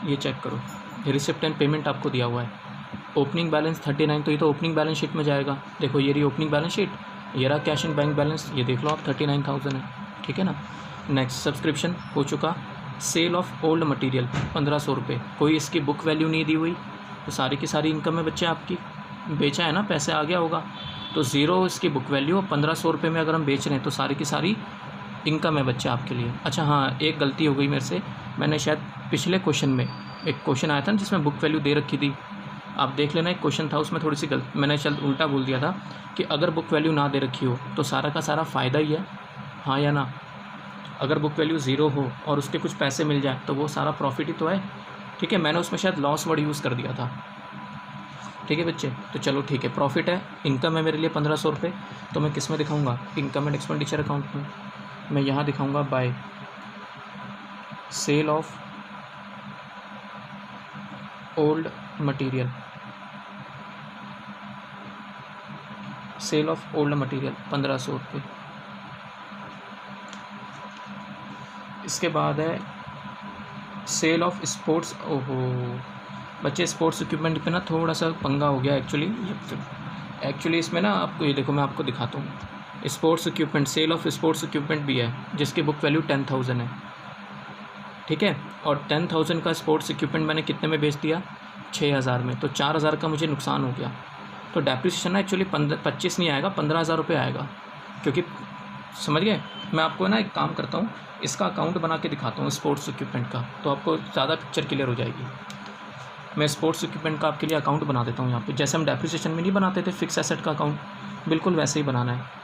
ये चेक करो, रिसिप्ट एंड पेमेंट आपको दिया हुआ है। ओपनिंग बैलेंस 39, तो ये तो ओपनिंग बैलेंस शीट में जाएगा। देखो ये रही ओपनिंग बैलेंस शीट, ये रहा कैश एंड बैंक बैलेंस, ये देख लो आप 39,000 है। ठीक है ना। नेक्स्ट सब्सक्रिप्शन हो चुका। सेल ऑफ ओल्ड मटेरियल 1,500 रुपये, कोई इसकी बुक वैल्यू नहीं दी हुई, तो सारी की सारी इनकम है बच्चे आपकी, बेचा है ना, पैसे आ गया होगा, तो ज़ीरो इसकी बुक वैल्यू। 1,500 रुपये में अगर हम बेच रहे हैं तो सारी की सारी इनकम है बच्चे आपके लिए। अच्छा हाँ, एक गलती हो गई मेरे से, मैंने शायद पिछले क्वेश्चन में एक क्वेश्चन आया था ना जिसमें बुक वैल्यू दे रखी थी, आप देख लेना, एक क्वेश्चन था उसमें थोड़ी सी गलत, मैंने शायद उल्टा बोल दिया था कि अगर बुक वैल्यू ना दे रखी हो तो सारा का सारा फ़ायदा ही है, हाँ या ना। अगर बुक वैल्यू ज़ीरो हो और उसके कुछ पैसे मिल जाए तो वो सारा प्रॉफिट ही तो है। ठीक है, मैंने उसमें शायद लॉस वर्ड यूज़ कर दिया था। ठीक है बच्चे, तो चलो ठीक है, प्रॉफिट है, इनकम है मेरे लिए 1,500 रुपये, तो मैं किस में दिखाऊंगा? इनकम एंड एक्सपेंडिचर अकाउंट में। मैं यहाँ दिखाऊंगा by sale of old material, sale of old material 1,500 रुपये। इसके बाद है सेल ऑफ स्पोर्ट्स। ओहो बच्चे, स्पोर्ट्स इक्विपमेंट पे ना थोड़ा सा पंगा हो गया एक्चुअली इसमें ना, आपको ये देखो मैं आपको दिखाता हूँ। Sports equipment, sale of sports equipment भी है जिसकी बुक वैल्यू 10,000 है। ठीक है, और 10,000 का स्पोर्ट्स इक्विपमेंट मैंने कितने में बेच दिया? 6,000 में, तो 4,000 का मुझे नुकसान हो गया। तो डेप्रिसिएशन ना एक्चुअली 25 नहीं आएगा, 15,000 रुपये आएगा, क्योंकि समझ गए। मैं आपको ना एक काम करता हूँ, इसका अकाउंट बना के दिखाता हूँ स्पोर्ट्स इक्विपमेंट का, तो आपको ज़्यादा पिक्चर क्लियर हो जाएगी। मैं स्पोर्ट्स इक्विपमेंट का आपके लिए अकाउंट बना देता हूँ यहाँ पे, जैसे हम डेप्रिसिएशन में नहीं बनाते थे फिक्स एसेट का अकाउंट, बिल्कुल वैसे ही बनाना है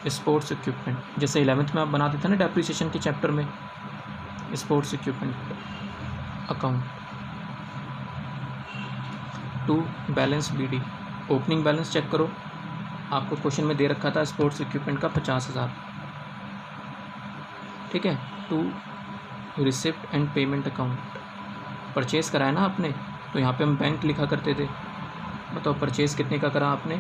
स्पोर्ट्स इक्विपमेंट, जैसे 11th में आप बनाते थे ना डेप्रिसिएशन के चैप्टर में। Sports equipment account to balance BD, opening balance check करो, आपको क्वेश्चन में दे रखा था स्पोर्ट्स इक्विपमेंट का 50,000। ठीक है, to receipt and payment account, purchase कराया ना आपने, तो यहाँ पे हम बैंक लिखा करते थे। बताओ परचेज़ कितने का करा आपने?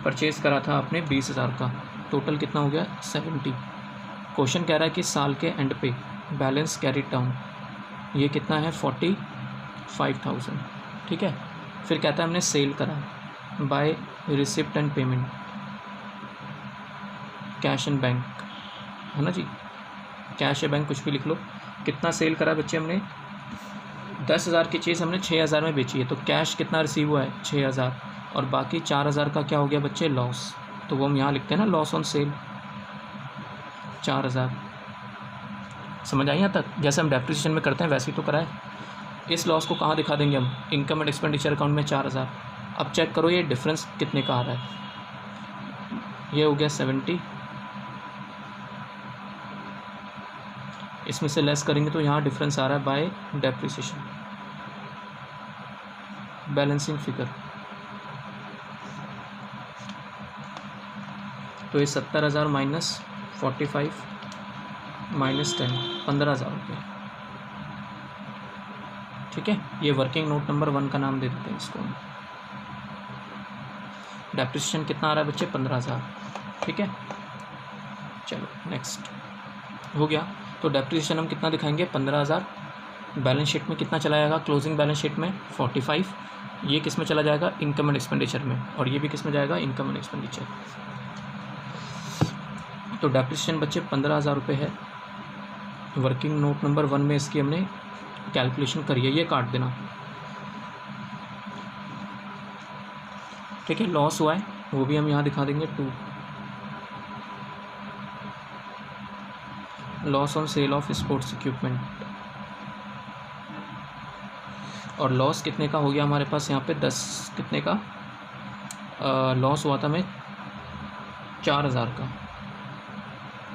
परचेज़ करा था आपने 20,000 का, टोटल कितना हो गया? 70। क्वेश्चन कह रहा है कि साल के एंड पे बैलेंस कैरीड डाउन, ये कितना है? 45,000। ठीक है, फिर कहता है हमने सेल करा by receipt and payment, cash and bank, है ना जी, कैश या बैंक कुछ भी लिख लो। कितना सेल करा बच्चे हमने? 10,000 की चीज़ हमने 6,000 में बेची है, तो कैश कितना रिसीव हुआ है? 6,000, और बाकी 4,000 का क्या हो गया बच्चे? लॉस। तो वो हम यहाँ लिखते हैं ना, लॉस ऑन सेल 4000। समझ आई यहाँ तक? जैसे हम डेप्रिसिएशन में करते हैं वैसे ही तो कराए। इस लॉस को कहाँ दिखा देंगे हम? इनकम एंड एक्सपेंडिचर अकाउंट में 4000। अब चेक करो ये डिफरेंस कितने का आ रहा है। ये हो गया 70, इसमें से लेस करेंगे तो यहाँ डिफरेंस आ रहा है बाय डेप्रिसिएशन, बैलेंसिंग फिगर। तो ये 70,000 माइनस 45 माइनस 10, 15,000 रुपये। ठीक है, ये वर्किंग नोट नंबर 1 का नाम दे देते हैं इसको। डेप्रिसिएशन कितना आ रहा है बच्चे? 15,000। ठीक है, चलो नेक्स्ट हो गया। तो डेप्रिसिएशन हम कितना दिखाएंगे? 15,000। बैलेंस शीट में कितना चला जाएगा? क्लोजिंग बैलेंस शीट में 45। ये किस में चला जाएगा? इनकम एंड एक्सपेंडिचर में। और ये भी किस में जाएगा? Income and expenditure. तो डेप्रिसिएशन बच्चे 15,000 रुपये है। वर्किंग नोट नंबर 1 में इसकी हमने कैलकुलेशन करी है, ये काट देना। ठीक है, लॉस हुआ है वो भी हम यहाँ दिखा देंगे 2। Loss on sale of sports equipment. और लॉस कितने का हो गया हमारे पास यहाँ पे? 10 कितने का लॉस हुआ था हमें? 4000 का।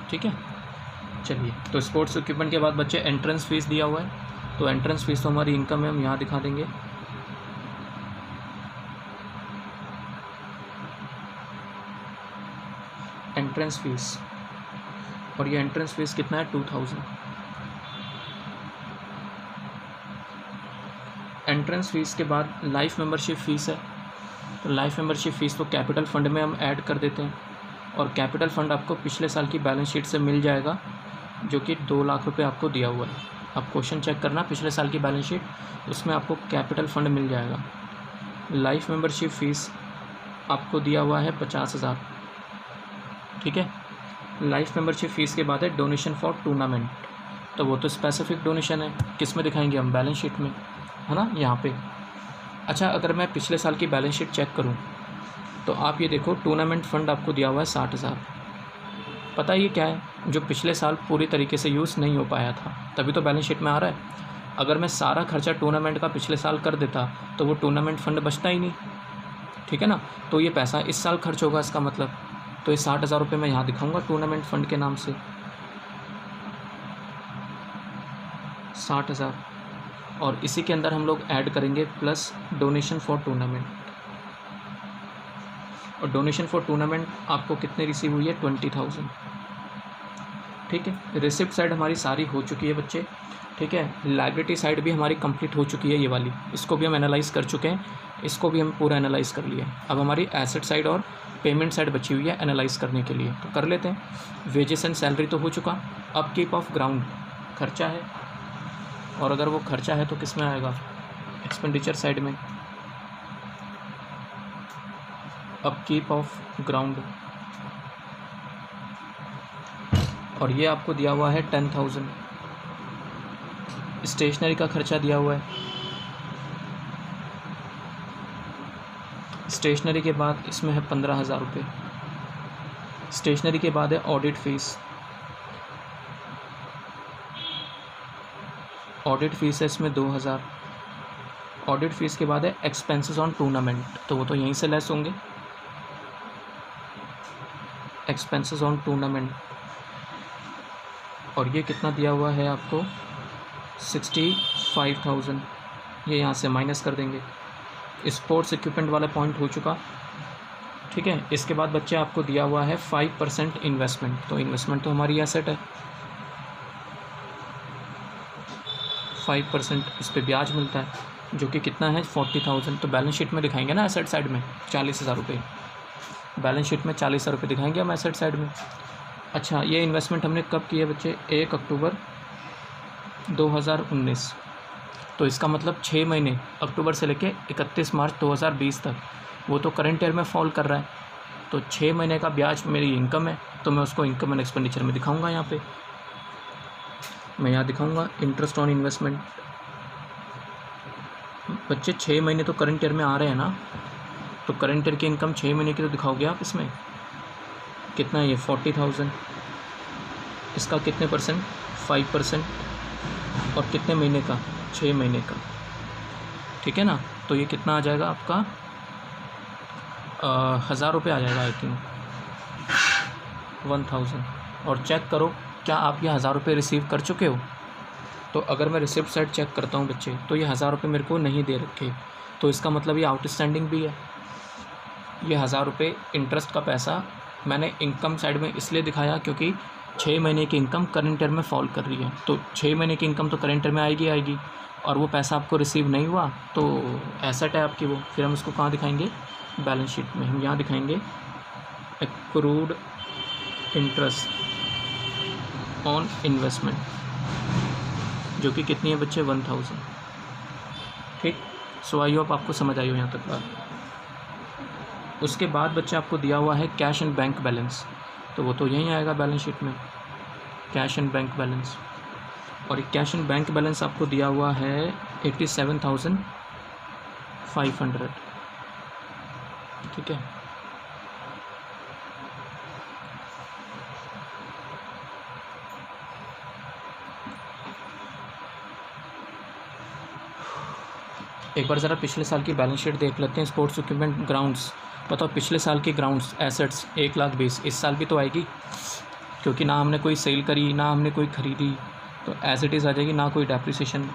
ठीक है, चलिए। तो स्पोर्ट्स इक्विपमेंट के बाद बच्चे एंट्रेंस फीस दिया हुआ है, तो एंट्रेंस फीस तो हमारी इनकम है, हम यहाँ दिखा देंगे। एंट्रेंस फीस, और ये एंट्रेंस फीस कितना है? 2000। एंट्रेंस फीस के बाद लाइफ मेंबरशिप फ़ीस है, तो लाइफ मेंबरशिप फ़ीस तो कैपिटल फंड में हम ऐड कर देते हैं। और कैपिटल फंड आपको पिछले साल की बैलेंस शीट से मिल जाएगा, जो कि 2 लाख रुपए आपको दिया हुआ है। आप क्वेश्चन चेक करना, पिछले साल की बैलेंस शीट, उसमें आपको कैपिटल फंड मिल जाएगा। लाइफ मेंबरशिप फ़ीस आपको दिया हुआ है 50,000। ठीक है, लाइफ मेंबरशिप फ़ीस के बाद है डोनेशन फॉर टूर्नामेंट, तो वो तो स्पेसिफिक डोनेशन है, किस में दिखाएंगे हम? बैलेंस शीट में, है ना, यहाँ पे। अच्छा, अगर मैं पिछले साल की बैलेंस शीट चेक करूँ तो आप ये देखो, टूर्नामेंट फ़ंड आपको दिया हुआ है 60,000। पता है ये क्या है? जो पिछले साल पूरी तरीके से यूज़ नहीं हो पाया था, तभी तो बैलेंस शीट में आ रहा है। अगर मैं सारा खर्चा टूर्नामेंट का पिछले साल कर देता तो वो टूर्नामेंट फ़ंड बचता ही नहीं। ठीक है ना, तो ये पैसा इस साल खर्च होगा इसका मतलब। तो ये 60,000 रुपये मैं यहाँ दिखाऊंगा टूर्नामेंट फ़ंड के नाम से, 60,000। और इसी के अंदर हम लोग ऐड करेंगे प्लस डोनेशन फॉर टूर्नामेंट। और डोनेशन फॉर टूर्नामेंट आपको कितने रिसीव हुई है? 20,000। ठीक है, रिसिप्ट साइड हमारी सारी हो चुकी है बच्चे। ठीक है, लायबिलिटी साइड भी हमारी कंप्लीट हो चुकी है, ये वाली, इसको भी हम एनालाइज़ कर चुके हैं, इसको भी हम पूरा एनालाइज़ कर लिया। अब हमारी एसेट साइड और पेमेंट साइड बची हुई है एनालाइज़ करने के लिए, तो कर लेते हैं। वेजेस एंड सैलरी तो हो चुका। अपकीप ऑफ ग्राउंड खर्चा है, और अगर वो खर्चा है तो किस में आएगा? एक्सपेंडिचर साइड में। अपकीप ऑफ ग्राउंड, और ये आपको दिया हुआ है 10,000। स्टेशनरी का खर्चा दिया हुआ है। स्टेशनरी के बाद इसमें है 15,000 रुपये। स्टेशनरी के बाद है ऑडिट फीस। ऑडिट फीस है इसमें 2,000। ऑडिट फीस के बाद है एक्सपेंसेस ऑन टूर्नामेंट, तो वो तो यहीं से लेस होंगे। एक्सपेंसेस ऑन टूर्नामेंट, और ये कितना दिया हुआ है आपको? 65,000। ये यहाँ से माइनस कर देंगे। स्पोर्ट्स इक्विपमेंट वाला पॉइंट हो चुका। ठीक है, इसके बाद बच्चे आपको दिया हुआ है 5% इन्वेस्टमेंट, तो इन्वेस्टमेंट तो हमारी एसेट है, 5% इस पर ब्याज मिलता है, जो कि कितना है? 40,000। तो बैलेंस शीट में दिखाएंगे ना एसेट साइड में 40,000 रुपये। बैलेंस शीट में 40,000 रुपये दिखाएंगे हम एसेट साइड में। अच्छा, ये इन्वेस्टमेंट हमने कब की है बच्चे? 1 अक्टूबर 2019। तो इसका मतलब 6 महीने, अक्टूबर से लेके 31 मार्च 2020 तक, वो तो करंट ईयर में फॉल कर रहा है। तो 6 महीने का ब्याज मेरी इनकम है, तो मैं उसको इनकम एंड एक्सपेंडिचर में दिखाऊंगा। यहाँ पे मैं यहाँ दिखाऊंगा इंटरेस्ट ऑन इन्वेस्टमेंट। बच्चे 6 महीने तो करंट ईयर में आ रहे हैं ना, तो करंट ईयर की इनकम 6 महीने की तो दिखाओगे आप इसमें। कितना ये 40,000, इसका कितने परसेंट 5%, और कितने महीने का 6 महीने का, ठीक है ना। तो ये कितना आ जाएगा आपका 1000 रुपये आ जाएगा आई थिंक 1000। और चेक करो क्या आप ये 1000 रुपये रिसीव कर चुके हो। तो अगर मैं रिसिप्ट साइड चेक करता हूँ बच्चे तो ये 1000 रुपये मेरे को नहीं दे रखे, तो इसका मतलब ये आउटस्टैंडिंग भी है। ये 1000 रुपये इंटरेस्ट का पैसा मैंने इनकम साइड में इसलिए दिखाया क्योंकि 6 महीने की इनकम करंट ईयर में फॉल कर रही है, तो 6 महीने की इनकम तो करंट ईयर में आएगी, और वो पैसा आपको रिसीव नहीं हुआ तो एसेट है आपकी वो। फिर हम उसको कहाँ दिखाएंगे, बैलेंस शीट में। हम यहाँ दिखाएंगे एक्रूड इंटरेस्ट ऑन इन्वेस्टमेंट, जो कि कितनी है बच्चे 1000। ठीक, सो आई होप आपको समझ आई हो यहाँ तक बात। उसके बाद बच्चे आपको दिया हुआ है कैश एंड बैंक बैलेंस, तो वो तो यहीं आएगा बैलेंस शीट में, कैश एंड बैंक बैलेंस। और कैश एंड बैंक बैलेंस आपको दिया हुआ है 87,500, ठीक है। एक बार ज़रा पिछले साल की बैलेंस शीट देख लेते हैं। स्पोर्ट्स इक्विपमेंट ग्राउंड्स, बताओ पिछले साल की ग्राउंड्स एसेट्स 1,20,000, इस साल भी तो आएगी क्योंकि ना हमने कोई सेल करी ना हमने कोई ख़रीदी, तो एज इट इज़ आ जाएगी, ना कोई डेप्रिसिएशन।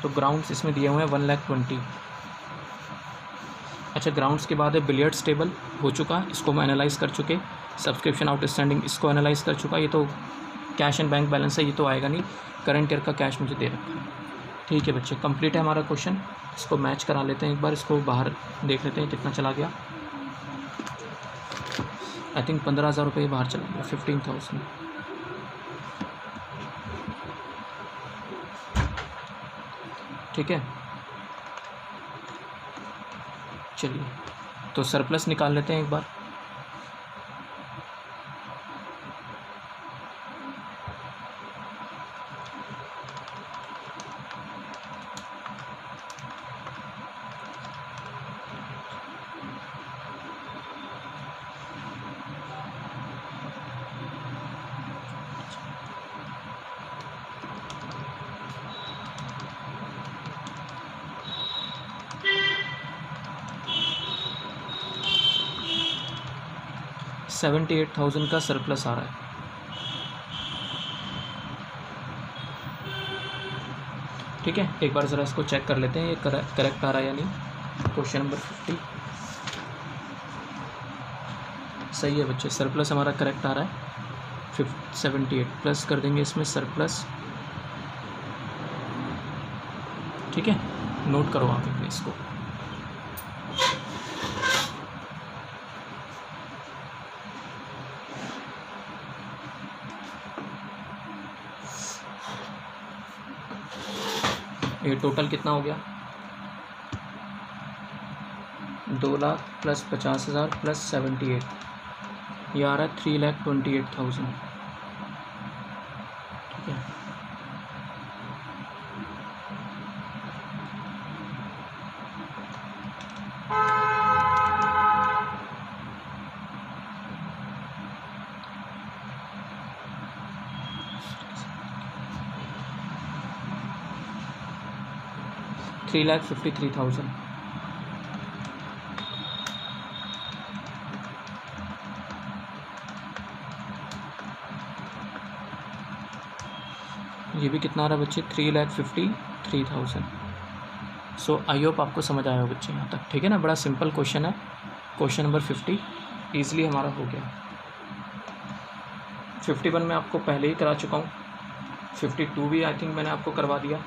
तो ग्राउंड्स इसमें दिए हुए हैं 1,20,000। अच्छा, ग्राउंड्स के बाद है बिलियर्ड्स टेबल, हो चुका, इसको हम एनालाइज़ कर चुके। सब्सक्रिप्शन आउटस्टैंडिंग, इसको एनालाइज़ कर चुका। ये तो कैश एंड बैंक बैलेंस है, ये तो आएगा नहीं, करंट ईयर का कैश मुझे दे रखा है। ठीक है बच्चे, कंप्लीट है हमारा क्वेश्चन। इसको मैच करा लेते हैं एक बार, इसको बाहर देख लेते हैं कितना चला गया। आई थिंक 15,000 रुपये बाहर चला गया, 15,000। ठीक है, चलिए तो सरप्लस निकाल लेते हैं एक बार। $78,000 का सरप्लस आ रहा है। ठीक है, एक बार ज़रा इसको चेक कर लेते हैं ये करेक्ट आ रहा है या नहीं। क्वेश्चन नंबर 50 सही है बच्चे, सरप्लस हमारा करेक्ट आ रहा है। 78 प्लस कर देंगे इसमें सरप्लस। ठीक है, नोट करो आप इसको। ये टोटल कितना हो गया, 2 लाख प्लस 50,000 प्लस 78, ये आ रहा है 3,28,000। ठीक है, $3,53,000। ये भी कितना आ रहा है बच्चे, 3,53,000। सो आई होप आपको समझ आया हो बच्चे यहाँ तक। ठीक है ना, बड़ा सिंपल क्वेश्चन है। क्वेश्चन नंबर 50 ईजिली हमारा हो गया। 51 में आपको पहले ही करा चुका हूँ, 52 भी आई थिंक मैंने आपको करवा दिया,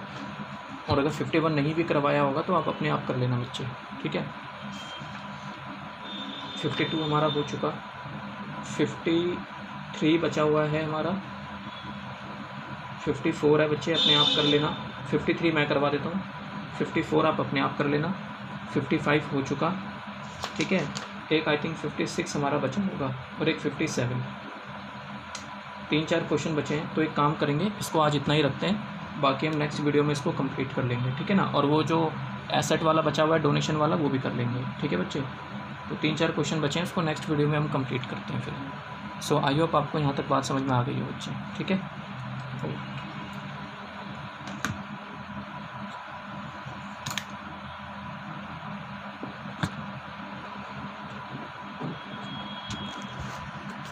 और अगर 51 नहीं भी करवाया होगा तो आप अपने आप कर लेना बच्चे। ठीक है, 52 हमारा हो चुका, 53 बचा हुआ है हमारा, 54 है बच्चे, अपने आप कर लेना। 53 मैं करवा देता हूँ, 54 आप अपने आप कर लेना। 55 हो चुका, ठीक है। एक आई थिंक 56 हमारा बचा होगा, और एक 57। 3-4 क्वेश्चन बचे हैं, तो एक काम करेंगे, इसको आज इतना ही रखते हैं, बाकी हम नेक्स्ट वीडियो में इसको कंप्लीट कर लेंगे। ठीक है ना, और वो जो एसेट वाला बचा हुआ है डोनेशन वाला, वो भी कर लेंगे। ठीक है बच्चे, तो 3-4 क्वेश्चन बचे हैं, उसको नेक्स्ट वीडियो में हम कंप्लीट करते हैं फिर। सो आई होप आपको यहाँ तक बात समझ में आ गई हो बच्चे, ठीक है।